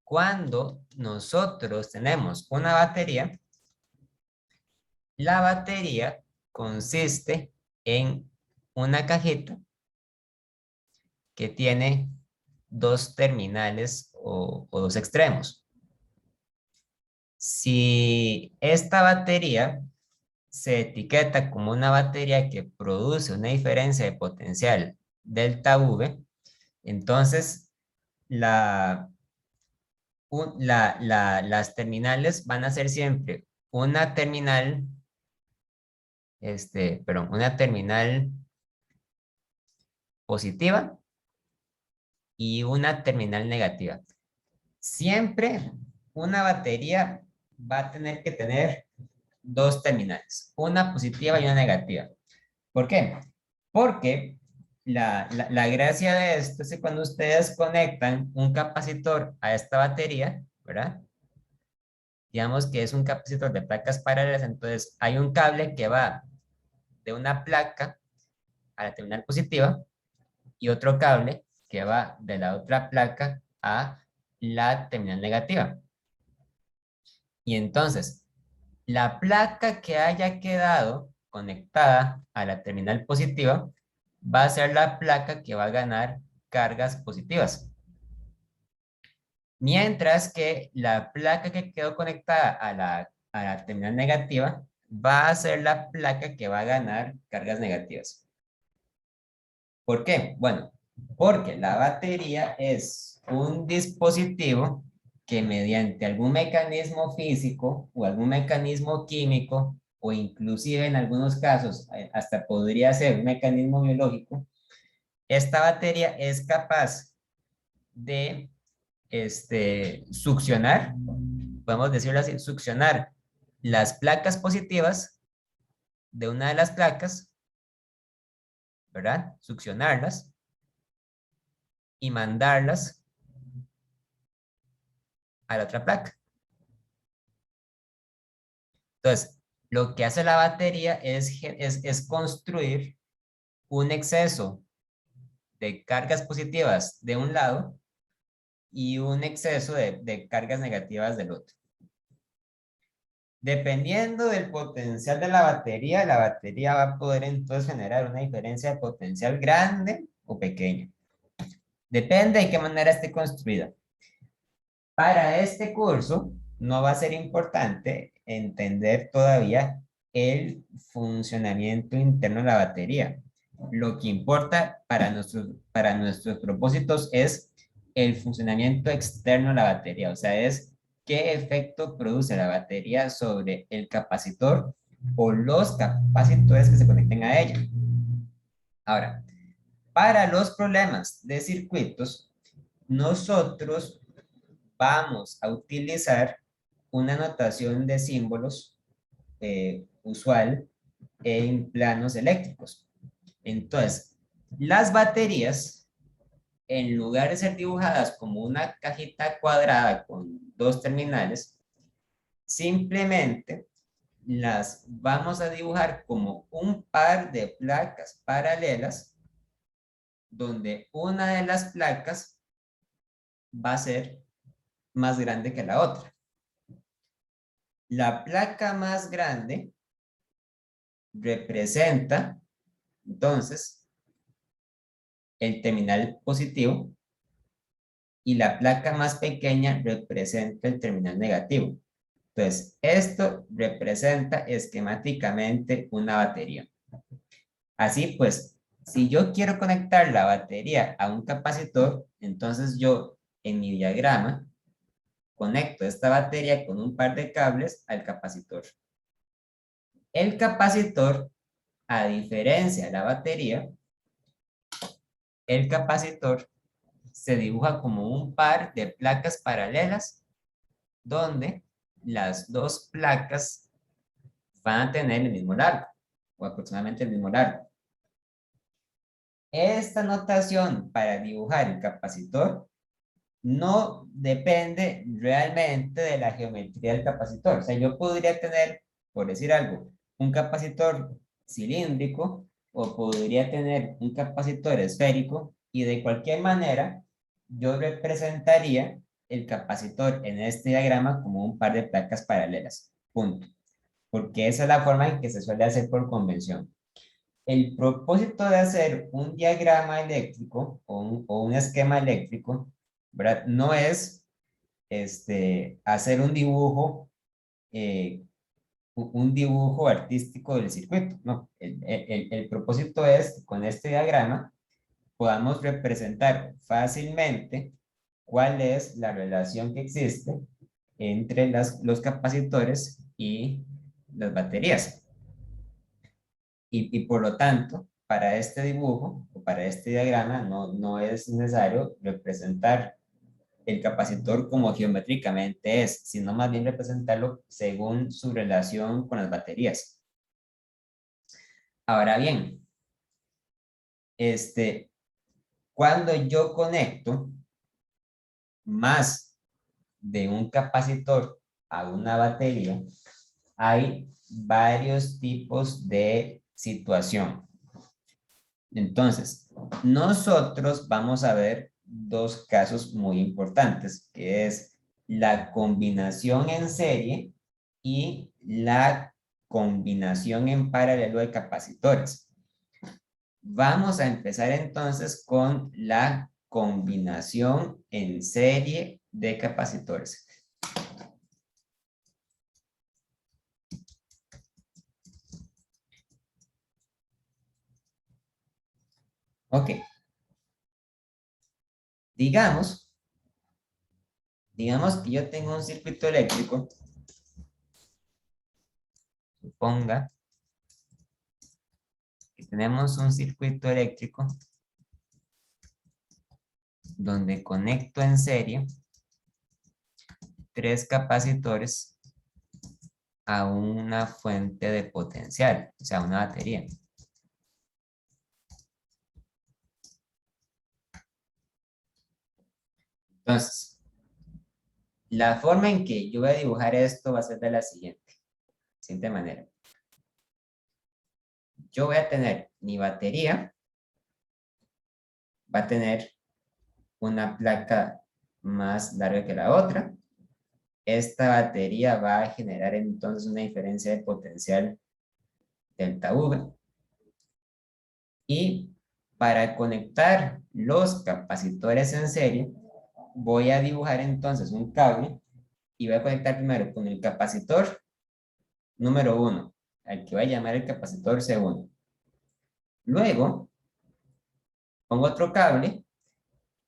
cuando nosotros tenemos una batería, la batería consiste en una cajita que tiene dos terminales o dos extremos. Si esta batería se etiqueta como una batería que produce una diferencia de potencial delta V, entonces las terminales van a ser siempre una terminal, una terminal positiva y una terminal negativa. Siempre una batería va a tener que tener dos terminales, una positiva y una negativa. ¿Por qué? Porque la gracia de esto es que cuando ustedes conectan un capacitor a esta batería, ¿verdad? Digamos que es un capacitor de placas paralelas, entonces hay un cable que va de una placa a la terminal positiva y otro cable que va de la otra placa a la terminal negativa. Y entonces, la placa que haya quedado conectada a la terminal positiva va a ser la placa que va a ganar cargas positivas. Mientras que la placa que quedó conectada a la terminal negativa va a ser la placa que va a ganar cargas negativas. ¿Por qué? Bueno, porque la batería es un dispositivo que mediante algún mecanismo físico o algún mecanismo químico o inclusive en algunos casos hasta podría ser un mecanismo biológico, esta batería es capaz de succionar, podemos decirlo así, succionar las placas positivas de una de las placas, ¿verdad? Succionarlas y mandarlas a la otra placa. Entonces, lo que hace la batería es construir un exceso de cargas positivas de un lado y un exceso de cargas negativas del otro. Dependiendo del potencial de la batería va a poder entonces generar una diferencia de potencial grande o pequeña. Depende de qué manera esté construida. Para este curso no va a ser importante entender todavía el funcionamiento interno de la batería. Lo que importa para nuestros propósitos es el funcionamiento externo de la batería, o sea, es qué efecto produce la batería sobre el capacitor o los capacitores que se conecten a ella. Ahora, para los problemas de circuitos, nosotros vamos a utilizar una notación de símbolos usual en planos eléctricos. Entonces, Las baterías, en lugar de ser dibujadas como una cajita cuadrada con dos terminales, simplemente las vamos a dibujar como un par de placas paralelas, donde una de las placas va a ser más grande que la otra. La placa más grande representa, entonces, el terminal positivo y la placa más pequeña representa el terminal negativo. Entonces, esto representa esquemáticamente una batería. Así pues, si yo quiero conectar la batería a un capacitor, entonces yo en mi diagrama conecto esta batería con un par de cables al capacitor. El capacitor, a diferencia de la batería, el capacitor se dibuja como un par de placas paralelas donde las dos placas van a tener el mismo largo o aproximadamente el mismo largo. Esta notación para dibujar el capacitor no depende realmente de la geometría del capacitor. O sea, yo podría tener, por decir algo, un capacitor cilíndrico o podría tener un capacitor esférico y de cualquier manera yo representaría el capacitor en este diagrama como un par de placas paralelas. Punto. Porque esa es la forma en que se suele hacer por convención. El propósito de hacer un diagrama eléctrico o un esquema eléctrico, ¿verdad? No es hacer un dibujo, un dibujo artístico del circuito, no. El propósito es que con este diagrama podamos representar fácilmente cuál es la relación que existe entre los capacitores y las baterías. Y por lo tanto, para este dibujo o para este diagrama no es necesario representar el capacitor como geométricamente es, sino más bien representarlo según su relación con las baterías. Ahora bien, cuando yo conecto más de un capacitor a una batería, hay varios tipos de situación. Entonces, nosotros vamos a ver dos casos muy importantes, que es la combinación en serie y la combinación en paralelo de capacitores. Vamos a empezar entonces con la combinación en serie de capacitores. Ok. Digamos que yo tengo un circuito eléctrico, suponga que tenemos un circuito eléctrico donde conecto en serie 3 capacitores a una fuente de potencial, o sea, una batería. Entonces, la forma en que yo voy a dibujar esto va a ser de la siguiente manera. Yo voy a tener mi batería, va a tener una placa más larga que la otra. Esta batería va a generar entonces una diferencia de potencial delta V. Y para conectar los capacitores en serie, voy a dibujar entonces un cable y voy a conectar primero con el capacitor número 1, al que voy a llamar el capacitor C1. Luego, pongo otro cable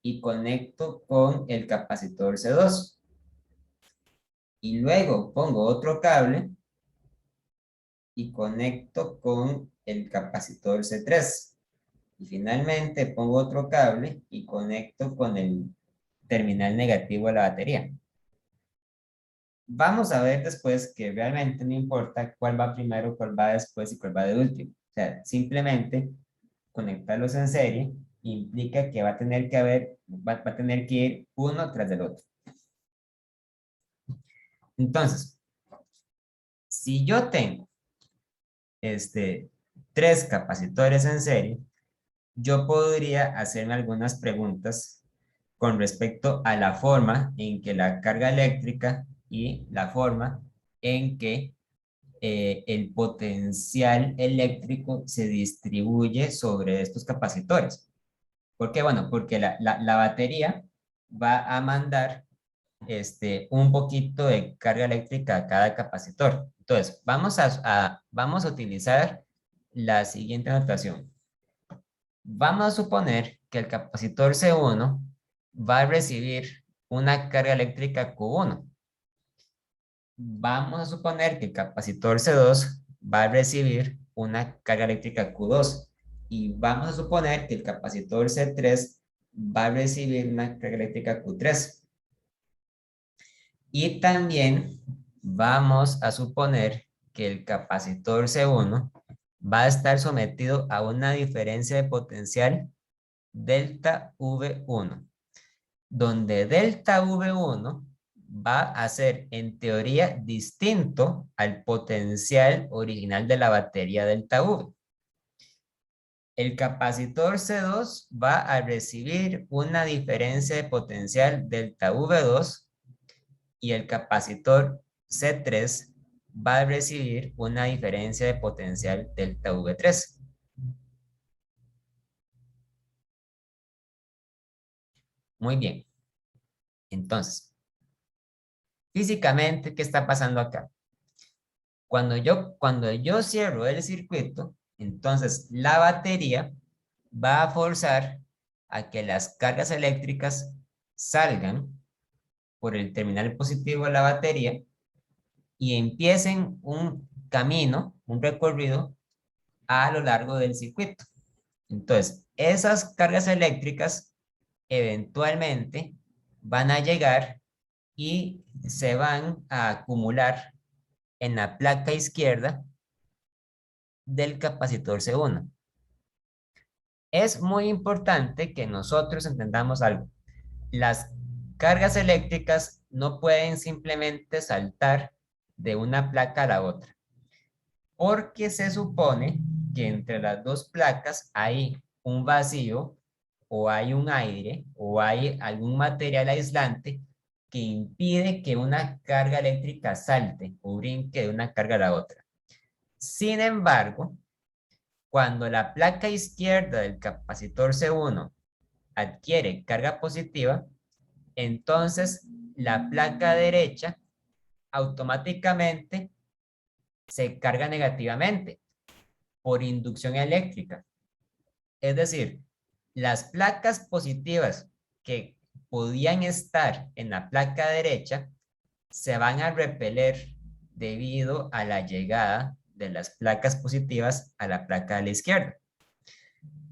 y conecto con el capacitor C2. Y luego pongo otro cable y conecto con el capacitor C3. Y finalmente pongo otro cable y conecto con el terminal negativo de la batería. Vamos a ver después que realmente no importa cuál va primero, cuál va después y cuál va de último. O sea, simplemente conectarlos en serie implica que va a tener que va a tener que ir uno tras del otro. Entonces, si yo tengo tres capacitores en serie, yo podría hacerme algunas preguntas con respecto a la forma en que la carga eléctrica y la forma en que el potencial eléctrico se distribuye sobre estos capacitores. ¿Por qué? Bueno, porque la batería va a mandar un poquito de carga eléctrica a cada capacitor. Entonces, vamos a utilizar la siguiente notación. Vamos a suponer que el capacitor C1 va a recibir una carga eléctrica Q1. Vamos a suponer que el capacitor C2 va a recibir una carga eléctrica Q2. Y vamos a suponer que el capacitor C3 va a recibir una carga eléctrica Q3. Y también vamos a suponer que el capacitor C1 va a estar sometido a una diferencia de potencial delta V1, donde delta V1 va a ser en teoría distinto al potencial original de la batería delta V. El capacitor C2 va a recibir una diferencia de potencial delta V2 y el capacitor C3 va a recibir una diferencia de potencial delta V3. Muy bien. Entonces, físicamente, ¿qué está pasando acá? Cuando yo cierro el circuito, entonces la batería va a forzar a que las cargas eléctricas salgan por el terminal positivo de la batería y empiecen un camino, un recorrido a lo largo del circuito. Entonces, esas cargas eléctricas eventualmente van a llegar y se van a acumular en la placa izquierda del capacitor C1. Es muy importante que nosotros entendamos algo. Las cargas eléctricas no pueden simplemente saltar de una placa a la otra, porque se supone que entre las dos placas hay un vacío o hay un aire o hay algún material aislante que impide que una carga eléctrica salte o brinque de una carga a la otra. Sin embargo, cuando la placa izquierda del capacitor C1 adquiere carga positiva, entonces la placa derecha automáticamente se carga negativamente por inducción eléctrica. Es decir, las placas positivas que podían estar en la placa derecha se van a repeler debido a la llegada de las placas positivas a la placa de la izquierda.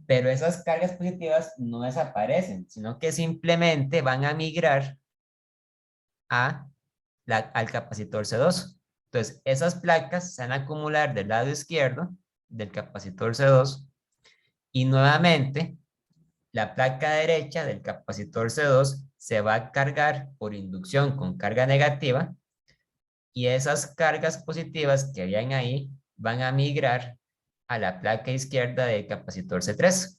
Pero esas cargas positivas no desaparecen, sino que simplemente van a migrar al capacitor C2. Entonces, esas placas se van a acumular del lado izquierdo del capacitor C2 y nuevamente la placa derecha del capacitor C2 se va a cargar por inducción con carga negativa y esas cargas positivas que habían ahí van a migrar a la placa izquierda del capacitor C3.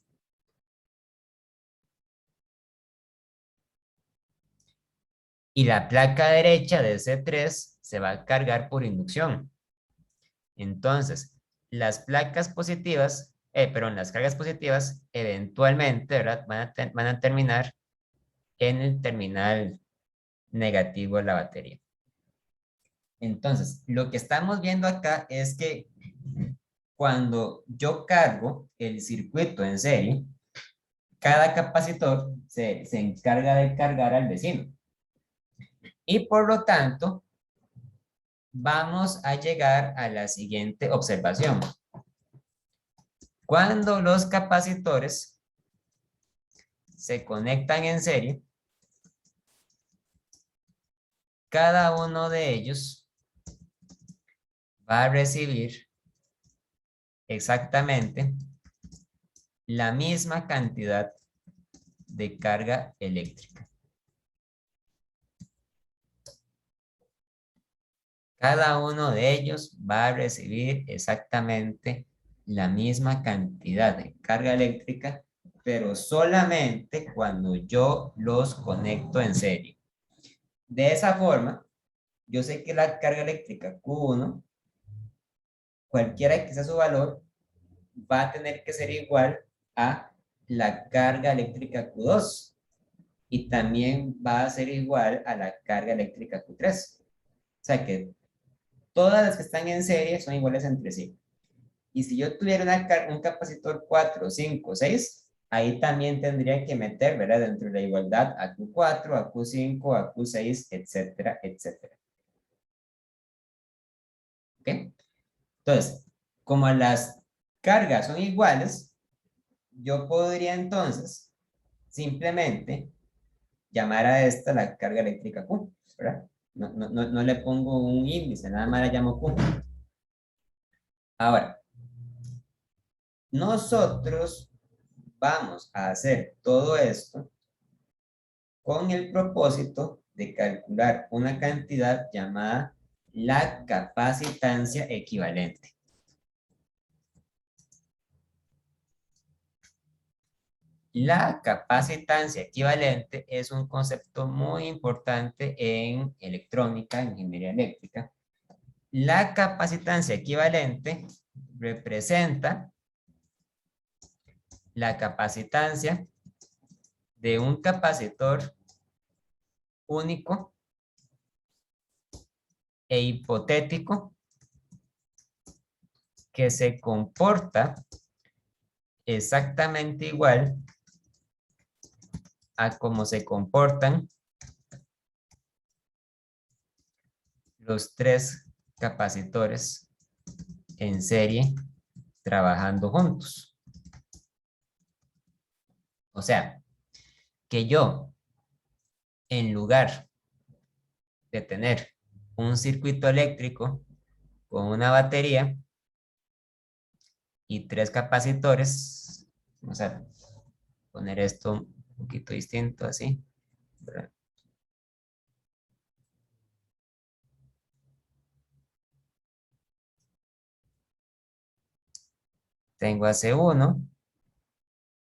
Y la placa derecha de C3 se va a cargar por inducción. Entonces, las placas positivas, las cargas positivas eventualmente, ¿verdad? Van a terminar en el terminal negativo de la batería. Entonces, lo que estamos viendo acá es que cuando yo cargo el circuito en serie, cada capacitor se encarga de cargar al vecino. Y por lo tanto, vamos a llegar a la siguiente observación. Cuando los capacitores se conectan en serie, cada uno de ellos va a recibir exactamente la misma cantidad de carga eléctrica. Cada uno de ellos va a recibir exactamente la misma cantidad de carga eléctrica, pero solamente cuando yo los conecto en serie. De esa forma, yo sé que la carga eléctrica Q1, cualquiera que sea su valor, va a tener que ser igual a la carga eléctrica Q2 y también va a ser igual a la carga eléctrica Q3. O sea que todas las que están en serie son iguales entre sí. Y si yo tuviera un capacitor 4, 5, 6, ahí también tendría que meter, ¿verdad? Dentro de la igualdad a Q4, a Q5, a Q6, etcétera, etcétera. ¿Ok? Entonces, como las cargas son iguales, yo podría entonces simplemente llamar a esta la carga eléctrica Q, ¿verdad? No le pongo un índice, nada más la llamo Q. Ahora, nosotros vamos a hacer todo esto con el propósito de calcular una cantidad llamada la capacitancia equivalente. La capacitancia equivalente es un concepto muy importante en electrónica, en ingeniería eléctrica. La capacitancia equivalente representa la capacitancia de un capacitor único e hipotético que se comporta exactamente igual a cómo se comportan los tres capacitores en serie trabajando juntos. O sea, que yo, en lugar de tener un circuito eléctrico con una batería y tres capacitores, vamos a poner esto un poquito distinto así, ¿verdad? Tengo a C1,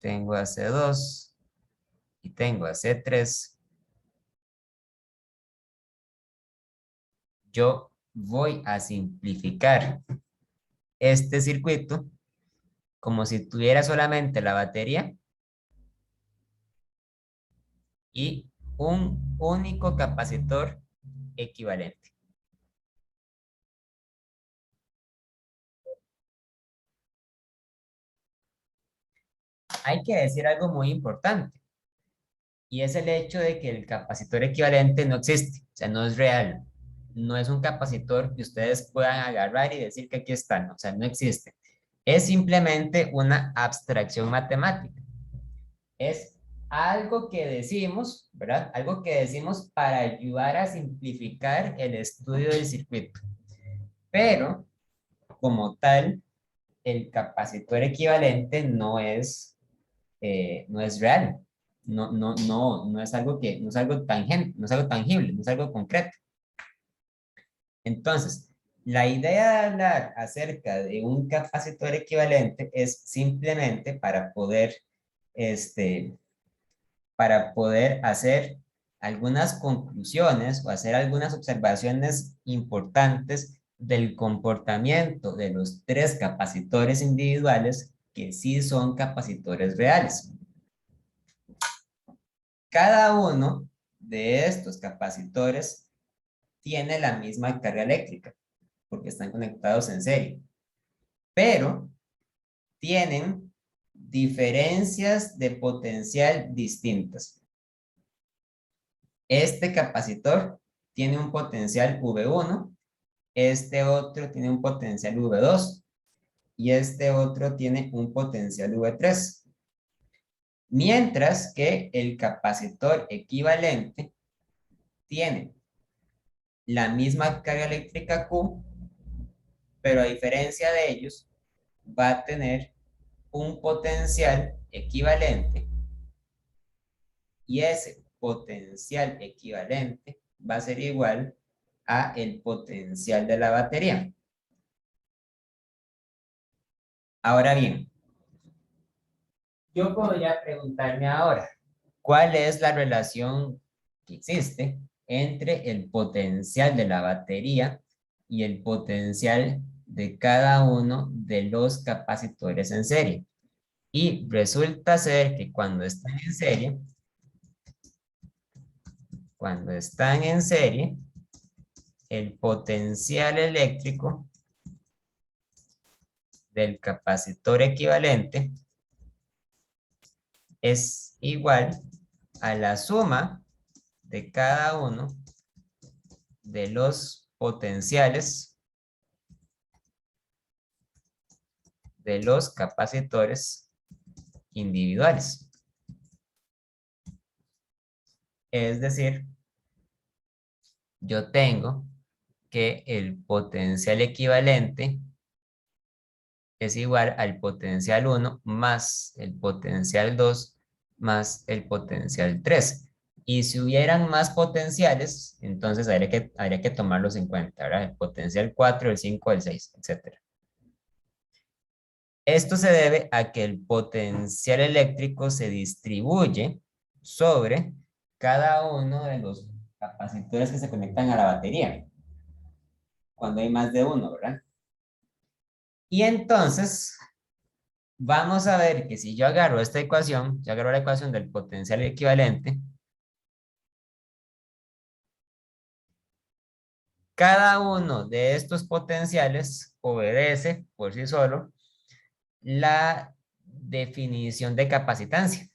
tengo a C2 y tengo a C3. Yo voy a simplificar este circuito como si tuviera solamente la batería y un único capacitor equivalente. Hay que decir algo muy importante y es el hecho de que el capacitor equivalente no existe, o sea, no es real. No es un capacitor que ustedes puedan agarrar y decir que aquí están, o sea, no existe. Es simplemente una abstracción matemática. Es algo que decimos, ¿verdad? Algo que decimos para ayudar a simplificar el estudio del circuito. Pero, como tal, el capacitor equivalente no es real. No es algo no es algo tangente, no es algo tangible, no es algo concreto. Entonces, la idea de hablar acerca de un capacitor equivalente es simplemente para poder hacer algunas conclusiones o hacer algunas observaciones importantes del comportamiento de los tres capacitores individuales que sí son capacitores reales. Cada uno de estos capacitores tiene la misma carga eléctrica porque están conectados en serie, pero tienen diferencias de potencial distintas. Este capacitor tiene un potencial V1, este otro tiene un potencial V2 y este otro tiene un potencial V3. Mientras que el capacitor equivalente tiene la misma carga eléctrica Q, pero a diferencia de ellos, va a tener un potencial equivalente y ese potencial equivalente va a ser igual a el potencial de la batería. Ahora bien, yo podría preguntarme ahora, ¿cuál es la relación que existe entre el potencial de la batería y el potencial de cada uno de los capacitores en serie? Y resulta ser que cuando están en serie, el potencial eléctrico del capacitor equivalente es igual a la suma de cada uno de los potenciales de los capacitores individuales. Es decir, yo tengo que el potencial equivalente es igual al potencial 1 más el potencial 2 más el potencial 3. Y si hubieran más potenciales, entonces habría que tomarlos en cuenta, ¿verdad? El potencial 4, el 5, el 6, etc. Esto se debe a que el potencial eléctrico se distribuye sobre cada uno de los capacitores que se conectan a la batería, cuando hay más de uno, ¿verdad? Y entonces, vamos a ver que si yo agarro esta ecuación, yo agarro la ecuación del potencial equivalente, cada uno de estos potenciales obedece por sí solo la definición de capacitancia.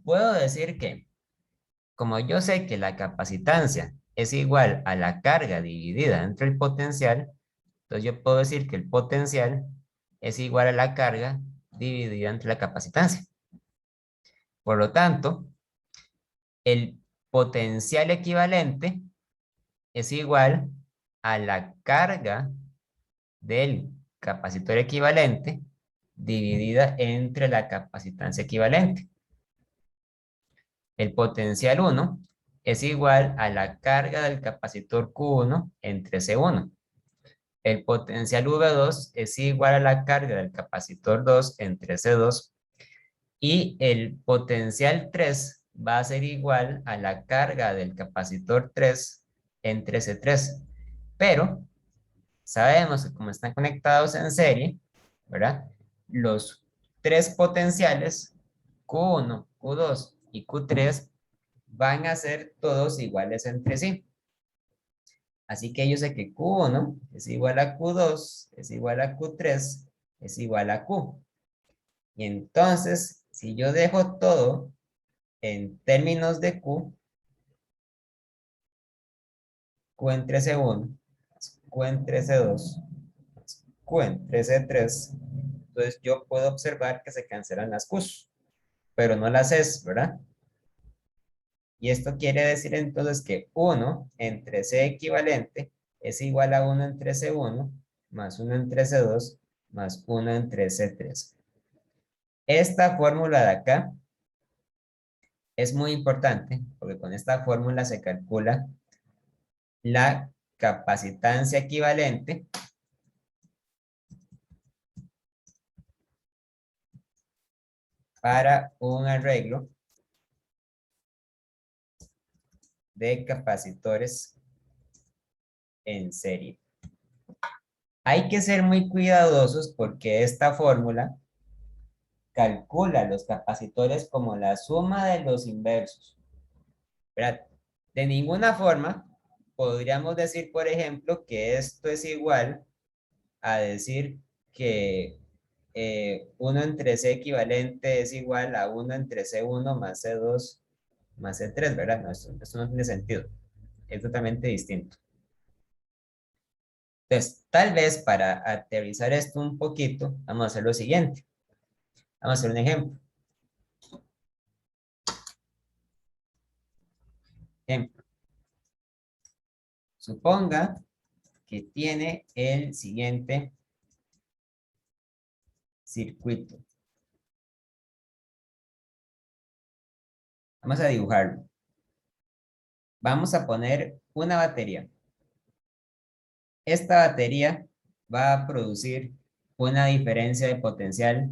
Puedo decir que, como yo sé que la capacitancia es igual a la carga dividida entre el potencial, entonces yo puedo decir que el potencial es igual a la carga dividida entre la capacitancia. Por lo tanto, el potencial equivalente es igual a la carga del capacitor equivalente dividida entre la capacitancia equivalente. El potencial 1 es igual a la carga del capacitor Q1 entre C1. El potencial V2 es igual a la carga del capacitor 2 entre C2. Y el potencial 3 va a ser igual a la carga del capacitor 3 entre C3. Pero sabemos que como están conectados en serie, ¿verdad? Los tres potenciales, Q1, Q2 y Q3, van a ser todos iguales entre sí. Así que yo sé que Q1 es igual a Q2, es igual a Q3, es igual a Q. Y entonces, si yo dejo todo en términos de Q entre C1, Q entre C2, Q entre C3, entonces yo puedo observar que se cancelan las Qs, pero no las Es, ¿verdad? Y esto quiere decir entonces que 1 entre C equivalente es igual a 1 entre C1 más 1 entre C2 más 1 entre C3. Esta fórmula de acá es muy importante porque con esta fórmula se calcula la capacitancia equivalente para un arreglo de capacitores en serie. Hay que ser muy cuidadosos porque esta fórmula calcula los capacitores como la suma de los inversos, ¿verdad? De ninguna forma podríamos decir, por ejemplo, que esto es igual a decir que 1 entre C equivalente es igual a 1 entre C1 más C2 más C3, ¿verdad? No, esto no tiene sentido. Es totalmente distinto. Entonces, tal vez para aterrizar esto un poquito, vamos a hacer lo siguiente. Vamos a hacer un ejemplo. Ejemplo. Suponga que tiene el siguiente circuito. Vamos a dibujarlo. Vamos a poner una batería. Esta batería va a producir una diferencia de potencial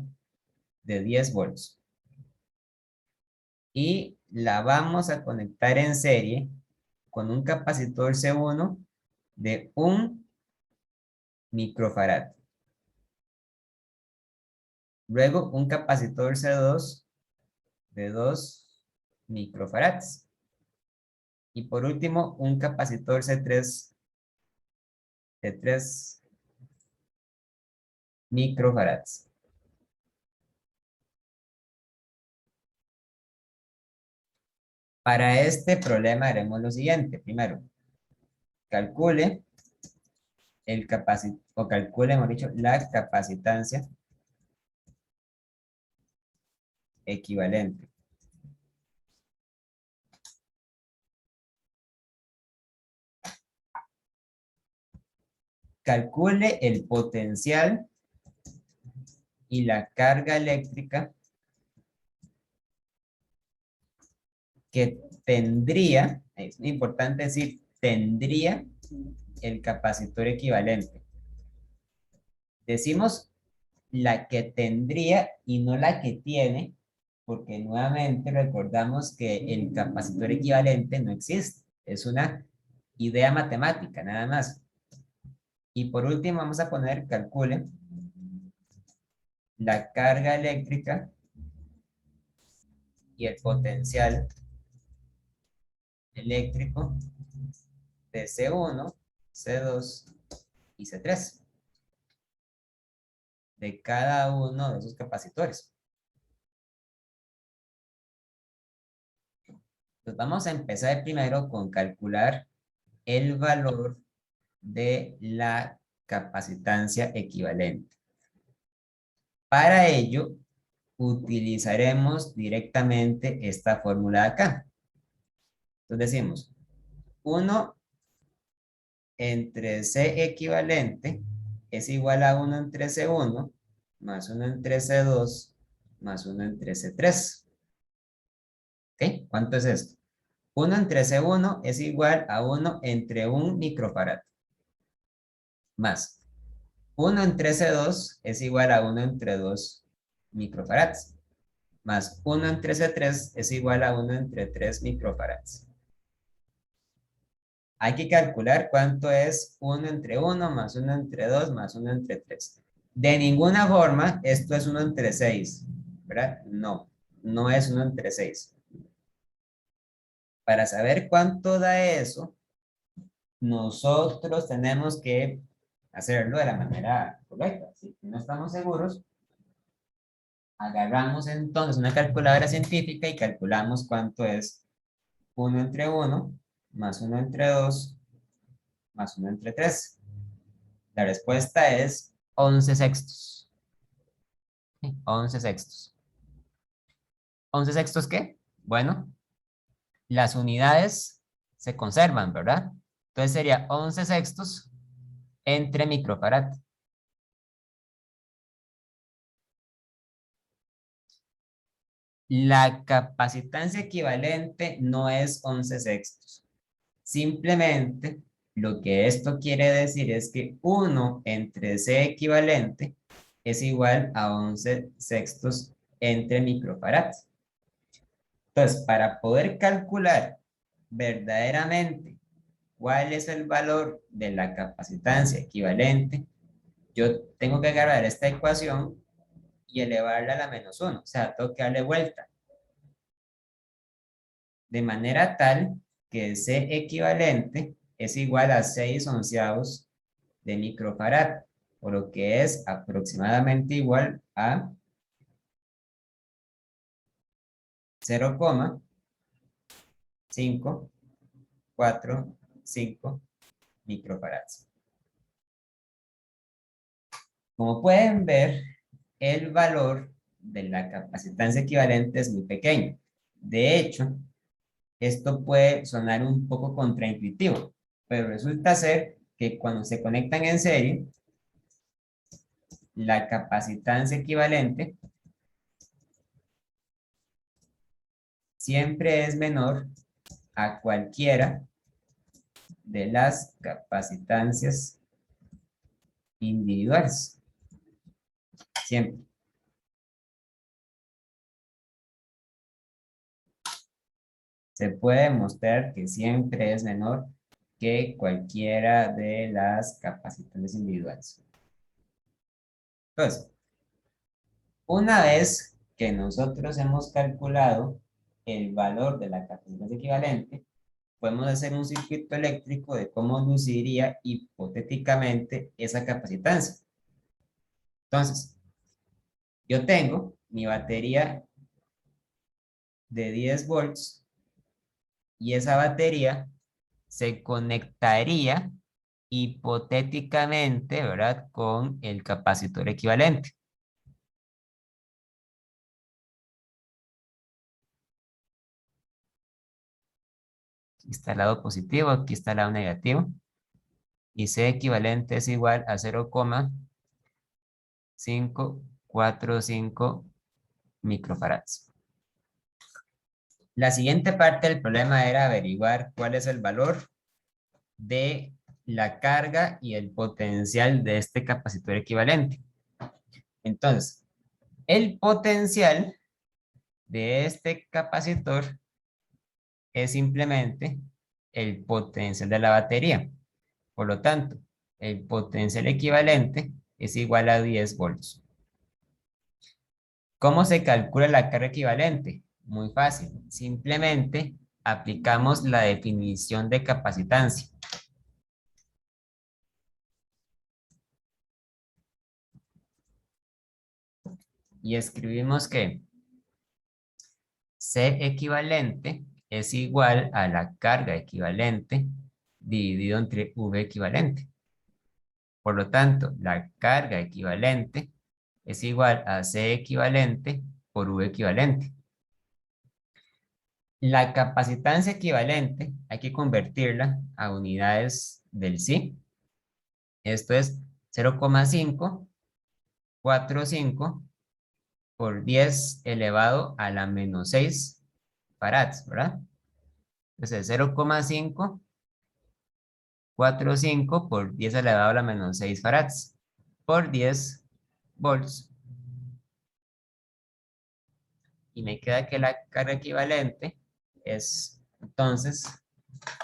de 10 volts. Y la vamos a conectar en serie con un capacitor C1 de 1 microfarad. Luego un capacitor C2 de 2 microfarads. Y por último, un capacitor C3 de 3 microfarads. Para este problema haremos lo siguiente. Primero, calcule mejor dicho, la capacitancia equivalente. Calcule el potencial y la carga eléctrica que tendría, es muy importante decir, tendría el capacitor equivalente. Decimos la que tendría y no la que tiene, porque nuevamente recordamos que el capacitor equivalente no existe. Es una idea matemática, nada más. Y por último vamos a poner, calcule la carga eléctrica y el potencial eléctrico de C1, C2 y C3 de cada uno de esos capacitores. Entonces vamos a empezar primero con calcular el valor de la capacitancia equivalente. Para ello, utilizaremos directamente esta fórmula de acá. Entonces decimos, 1 entre C equivalente es igual a 1 entre C1 más 1 entre C2 más 1 entre C3. ¿Ok? ¿Cuánto es esto? 1 entre C1 es igual a 1 entre 1 microfarad. Más 1 entre C2 es igual a 1 entre 2 microfarads. Más 1 entre C3 es igual a 1 entre 3 microfarads. Hay que calcular cuánto es 1 entre 1 más 1 entre 2 más 1 entre 3. De ninguna forma esto es 1 entre 6, ¿verdad? No, no es 1 entre 6. Para saber cuánto da eso, nosotros tenemos que hacerlo de la manera correcta. Si no estamos seguros, agarramos entonces una calculadora científica y calculamos cuánto es 1 entre 1 más 1 entre 2 más 1 entre 3. La respuesta es 11 sextos. 11 sextos. ¿11 sextos qué? Bueno, las unidades se conservan, ¿verdad? Entonces sería 11 sextos entre microfarad. La capacitancia equivalente no es 11 sextos. Simplemente lo que esto quiere decir es que 1 entre C equivalente es igual a 11 sextos entre microfarads. Entonces, para poder calcular verdaderamente cuál es el valor de la capacitancia equivalente, yo tengo que agarrar esta ecuación y elevarla a la -1. O sea, tengo que darle vuelta. De manera tal que C equivalente es igual a 6 onceavos de microfarad, por lo que es aproximadamente igual a 0,545 microfarads. Como pueden ver, el valor de la capacitancia equivalente es muy pequeño. De hecho, esto puede sonar un poco contraintuitivo, Pero resulta ser que cuando se conectan en serie, la capacitancia equivalente siempre es menor a cualquiera de las capacitancias individuales. Siempre. Se puede demostrar que siempre es menor que cualquiera de las capacitantes individuales. Entonces, una vez que nosotros hemos calculado el valor de la capacitancia equivalente, podemos hacer un circuito eléctrico de cómo luciría hipotéticamente esa capacitancia. Entonces, yo tengo mi batería de 10 volts y esa batería se conectaría hipotéticamente, ¿verdad? Con el capacitor equivalente. Aquí está el lado positivo, aquí está el lado negativo. Y C equivalente es igual a 0,545 microfarads. La siguiente parte del problema era averiguar cuál es el valor de la carga y el potencial de este capacitor equivalente. Entonces, el potencial de este capacitor es simplemente el potencial de la batería. Por lo tanto, el potencial equivalente es igual a 10 volts. ¿Cómo se calcula la carga equivalente? Muy fácil. Simplemente aplicamos la definición de capacitancia. Y escribimos que C equivalente es igual a la carga equivalente dividido entre V equivalente. Por lo tanto, la carga equivalente es igual a C equivalente por V equivalente. La capacitancia equivalente hay que convertirla a unidades del SI. Esto es 0,545 por 10 elevado a la menos 6 farads, ¿verdad? Entonces 0,545 por 10 elevado a la menos 6 farads por 10 volts. Y me queda que la carga equivalente es entonces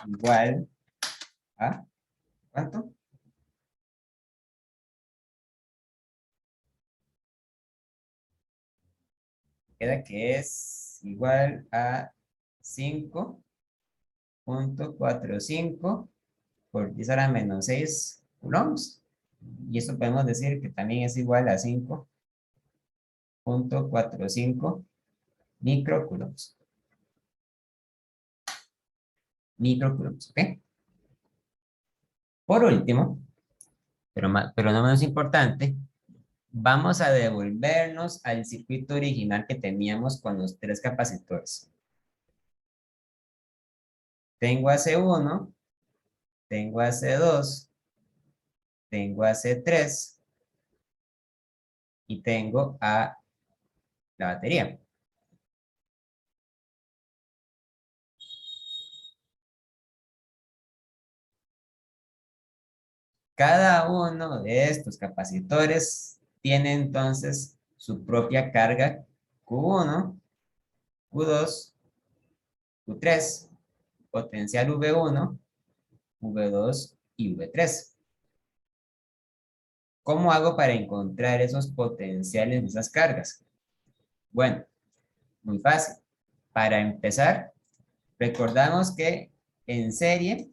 igual a ¿cuánto? Queda que es igual a 5,45 por 10 a la menos 6 coulombs. Y eso podemos decir que también es igual a 5,45 microcoulombs. Microcoulombs, ¿ok? Por último, pero no menos importante, vamos a devolvernos al circuito original que teníamos con los tres capacitores. Tengo a C1, tengo a C2, tengo a C3 y tengo a la batería. Cada uno de estos capacitores tiene entonces su propia carga Q1, Q2, Q3, potencial V1, V2 y V3. ¿Cómo hago para encontrar esos potenciales de esas cargas? Bueno, muy fácil. Para empezar, recordamos que en serie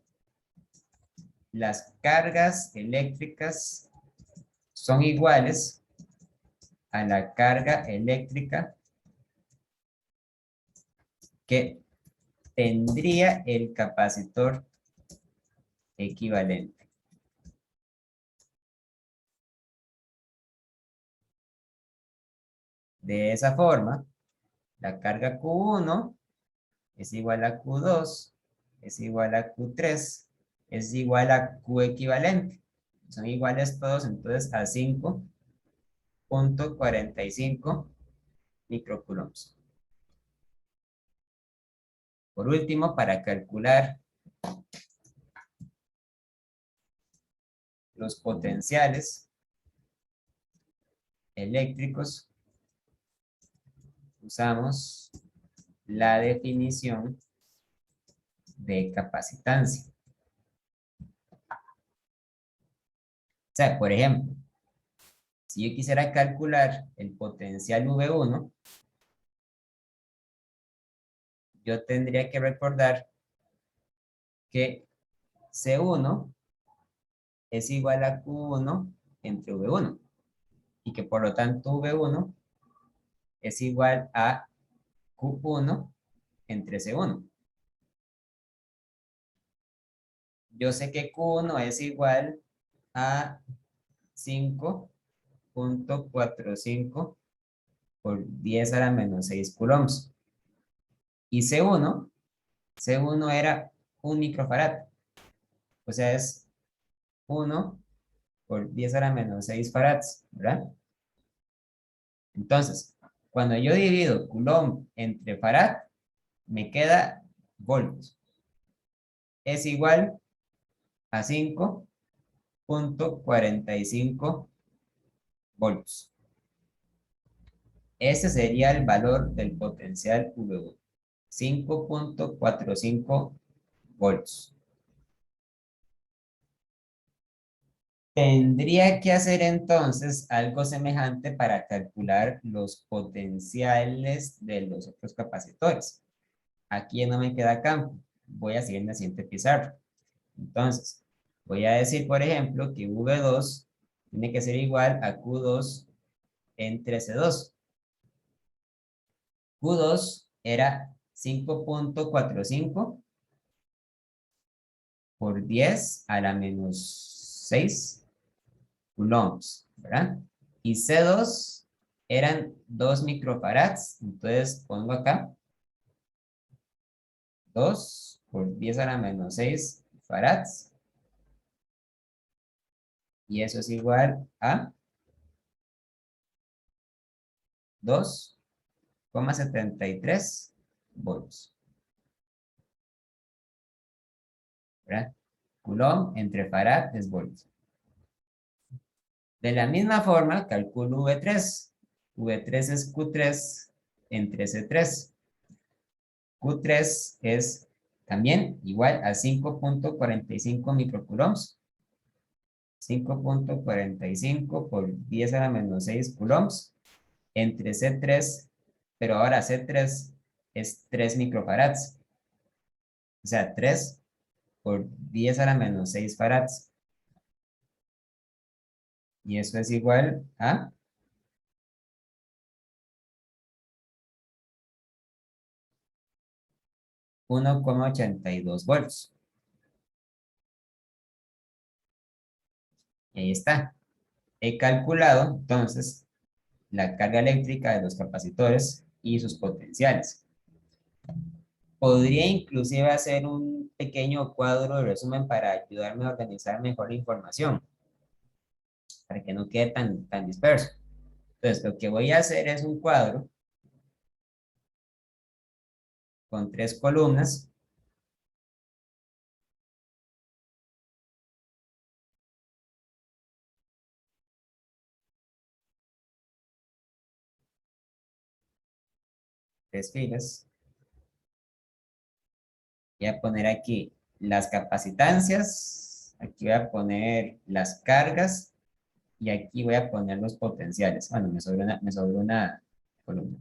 las cargas eléctricas son iguales a la carga eléctrica que tendría el capacitor equivalente. De esa forma, la carga Q1 es igual a Q2, es igual a Q3, es igual a Q equivalente. Son iguales todos, entonces a 5.45 microcoulombs. Por último, para calcular los potenciales eléctricos, usamos la definición de capacitancia. O sea, por ejemplo, si yo quisiera calcular el potencial V1, yo tendría que recordar que C1 es igual a Q1 entre V1 y que por lo tanto V1 es igual a Q1 entre C1. Yo sé que Q1 es igual a 5.45 por 10 a la menos 6 coulombs. Y C1 era 1 microfarad. O sea, es 1 por 10 a la menos 6 farads, ¿verdad? Entonces, cuando yo divido coulomb entre farad, me queda volts. Es igual a 5.45 volts. Ese sería el valor del potencial V1. 5.45 volts. Tendría que hacer entonces algo semejante para calcular los potenciales de los otros capacitores. Aquí no me queda campo. Voy a seguir en la siguiente pizarra. Entonces, voy a decir, por ejemplo, que V2 tiene que ser igual a Q2 entre C2. Q2 era 5.45 por 10 a la menos 6 coulombs, ¿verdad? Y C2 eran 2 microfarads, entonces pongo acá 2 por 10 a la menos 6 farads, y eso es igual a 2,73 volts, ¿verdad? Coulomb entre farad es volts. De la misma forma, calculo V3. V3 es Q3 entre C3. Q3 es también igual a 5.45 microcoulombs. 5.45 por 10 a la menos 6 coulombs entre C3, pero ahora C3 es 3 microfarads. O sea, 3 por 10 a la menos 6 farads. Y eso es igual a 1,82 volts. Y ahí está. He calculado entonces la carga eléctrica de los capacitores y sus potenciales. Podría inclusive hacer un pequeño cuadro de resumen para ayudarme a organizar mejor la información, para que no quede tan disperso. Entonces, lo que voy a hacer es un cuadro con 3 columnas. Tres filas. Voy a poner aquí las capacitancias, aquí voy a poner las cargas y aquí voy a poner los potenciales. Bueno, me sobró una columna.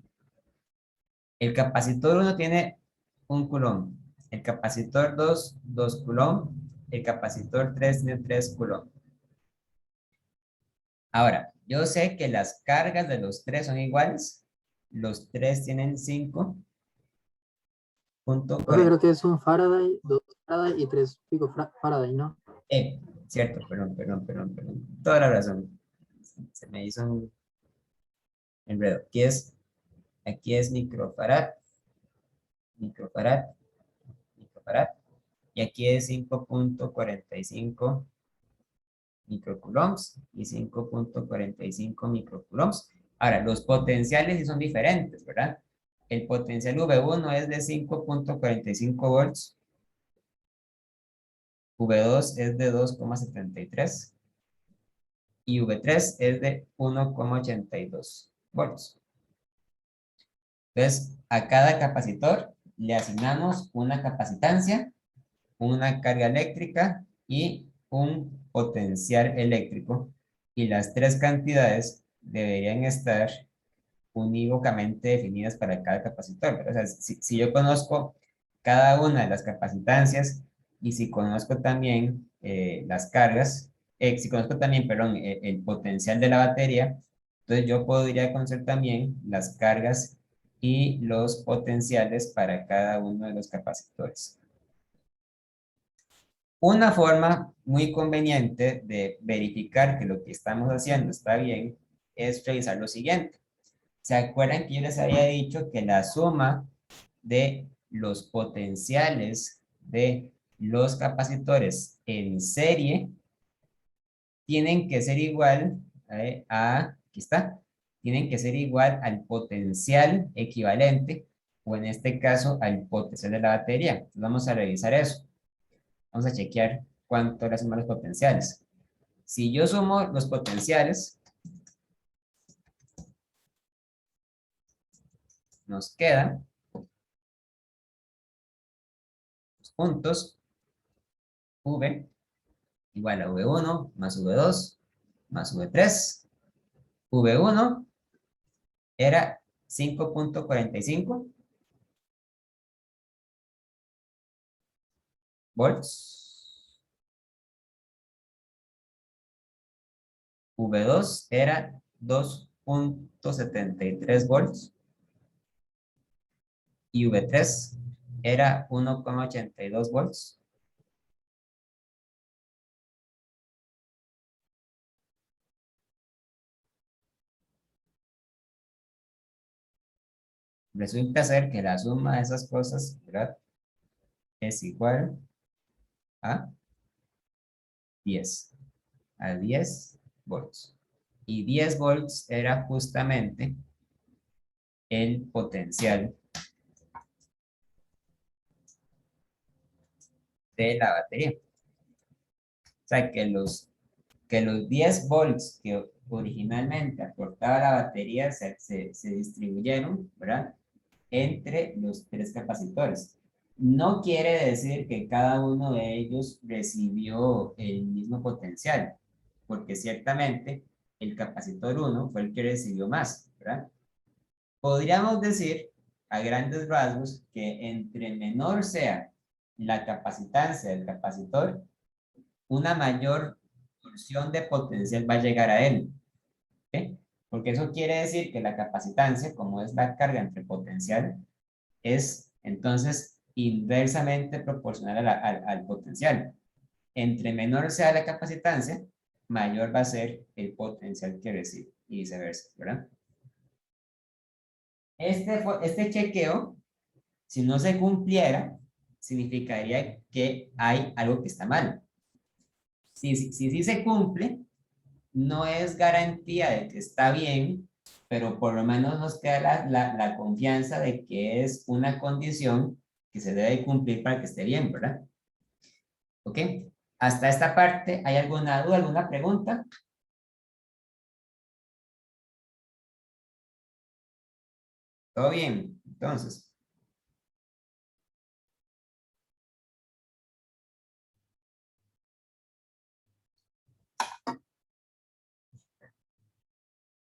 El capacitor 1 tiene 1 coulomb, el capacitor 2, 2 coulomb, el capacitor 3 tiene 3 coulomb. Ahora, yo sé que las cargas de los tres son iguales. Los tres tienen 5.40. Creo que es un Faraday, 2 Faraday y 3 pico Faraday, ¿no? Cierto, perdón. Toda la razón. Se me hizo un enredo. Aquí es microfarad, microfarad, microfarad. y aquí es 5.45 microcoulombs y 5.45 microcoulombs. Ahora, los potenciales sí son diferentes, ¿verdad? El potencial V1 es de 5.45 volts, V2 es de 2,73 y V3 es de 1,82 volts. Entonces, a cada capacitor le asignamos una capacitancia, una carga eléctrica y un potencial eléctrico. Y las tres cantidades deberían estar unívocamente definidas para cada capacitor. O sea, si yo conozco cada una de las capacitancias y si conozco también las cargas, si conozco también, perdón, el potencial de la batería, entonces yo podría conocer también las cargas y los potenciales para cada uno de los capacitores. Una forma muy conveniente de verificar que lo que estamos haciendo está bien es revisar lo siguiente. ¿Se acuerdan que yo les había dicho que la suma de los potenciales de los capacitores en serie tienen que ser igual aquí está, tienen que ser igual al potencial equivalente, o en este caso al potencial de la batería? Entonces vamos a revisar eso. Vamos a chequear cuánto le suman los potenciales. Si yo sumo los potenciales, nos quedan los puntos V igual a V1 más V2 más V3. V1 era 5.45 volts. V2 era 2.73 volts. Y V3 era 1,82 volts. Resulta ser que la suma de esas cosas, ¿verdad?, es igual a 10. A 10 volts. Y 10 volts era justamente el potencial de la batería. O sea, que los 10 volts que originalmente aportaba la batería se distribuyeron, ¿verdad?, entre los tres capacitores. No quiere decir que cada uno de ellos recibió el mismo potencial, porque ciertamente el capacitor 1 fue el que recibió más, ¿verdad? Podríamos decir, a grandes rasgos, que entre menor sea la capacitancia del capacitor, una mayor porción de potencial va a llegar a él. ¿Okay? Porque eso quiere decir que la capacitancia, como es la carga entre potencial, es entonces inversamente proporcional al potencial. Entre menor sea la capacitancia, mayor va a ser el potencial que recibe y viceversa, ¿verdad? Este chequeo, si no se cumpliera, significaría que hay algo que está mal. Si se cumple, no es garantía de que está bien, pero por lo menos nos queda la confianza de que es una condición que se debe cumplir para que esté bien, ¿verdad? ¿Ok? Hasta esta parte, ¿hay alguna duda, alguna pregunta? ¿Todo bien? Entonces,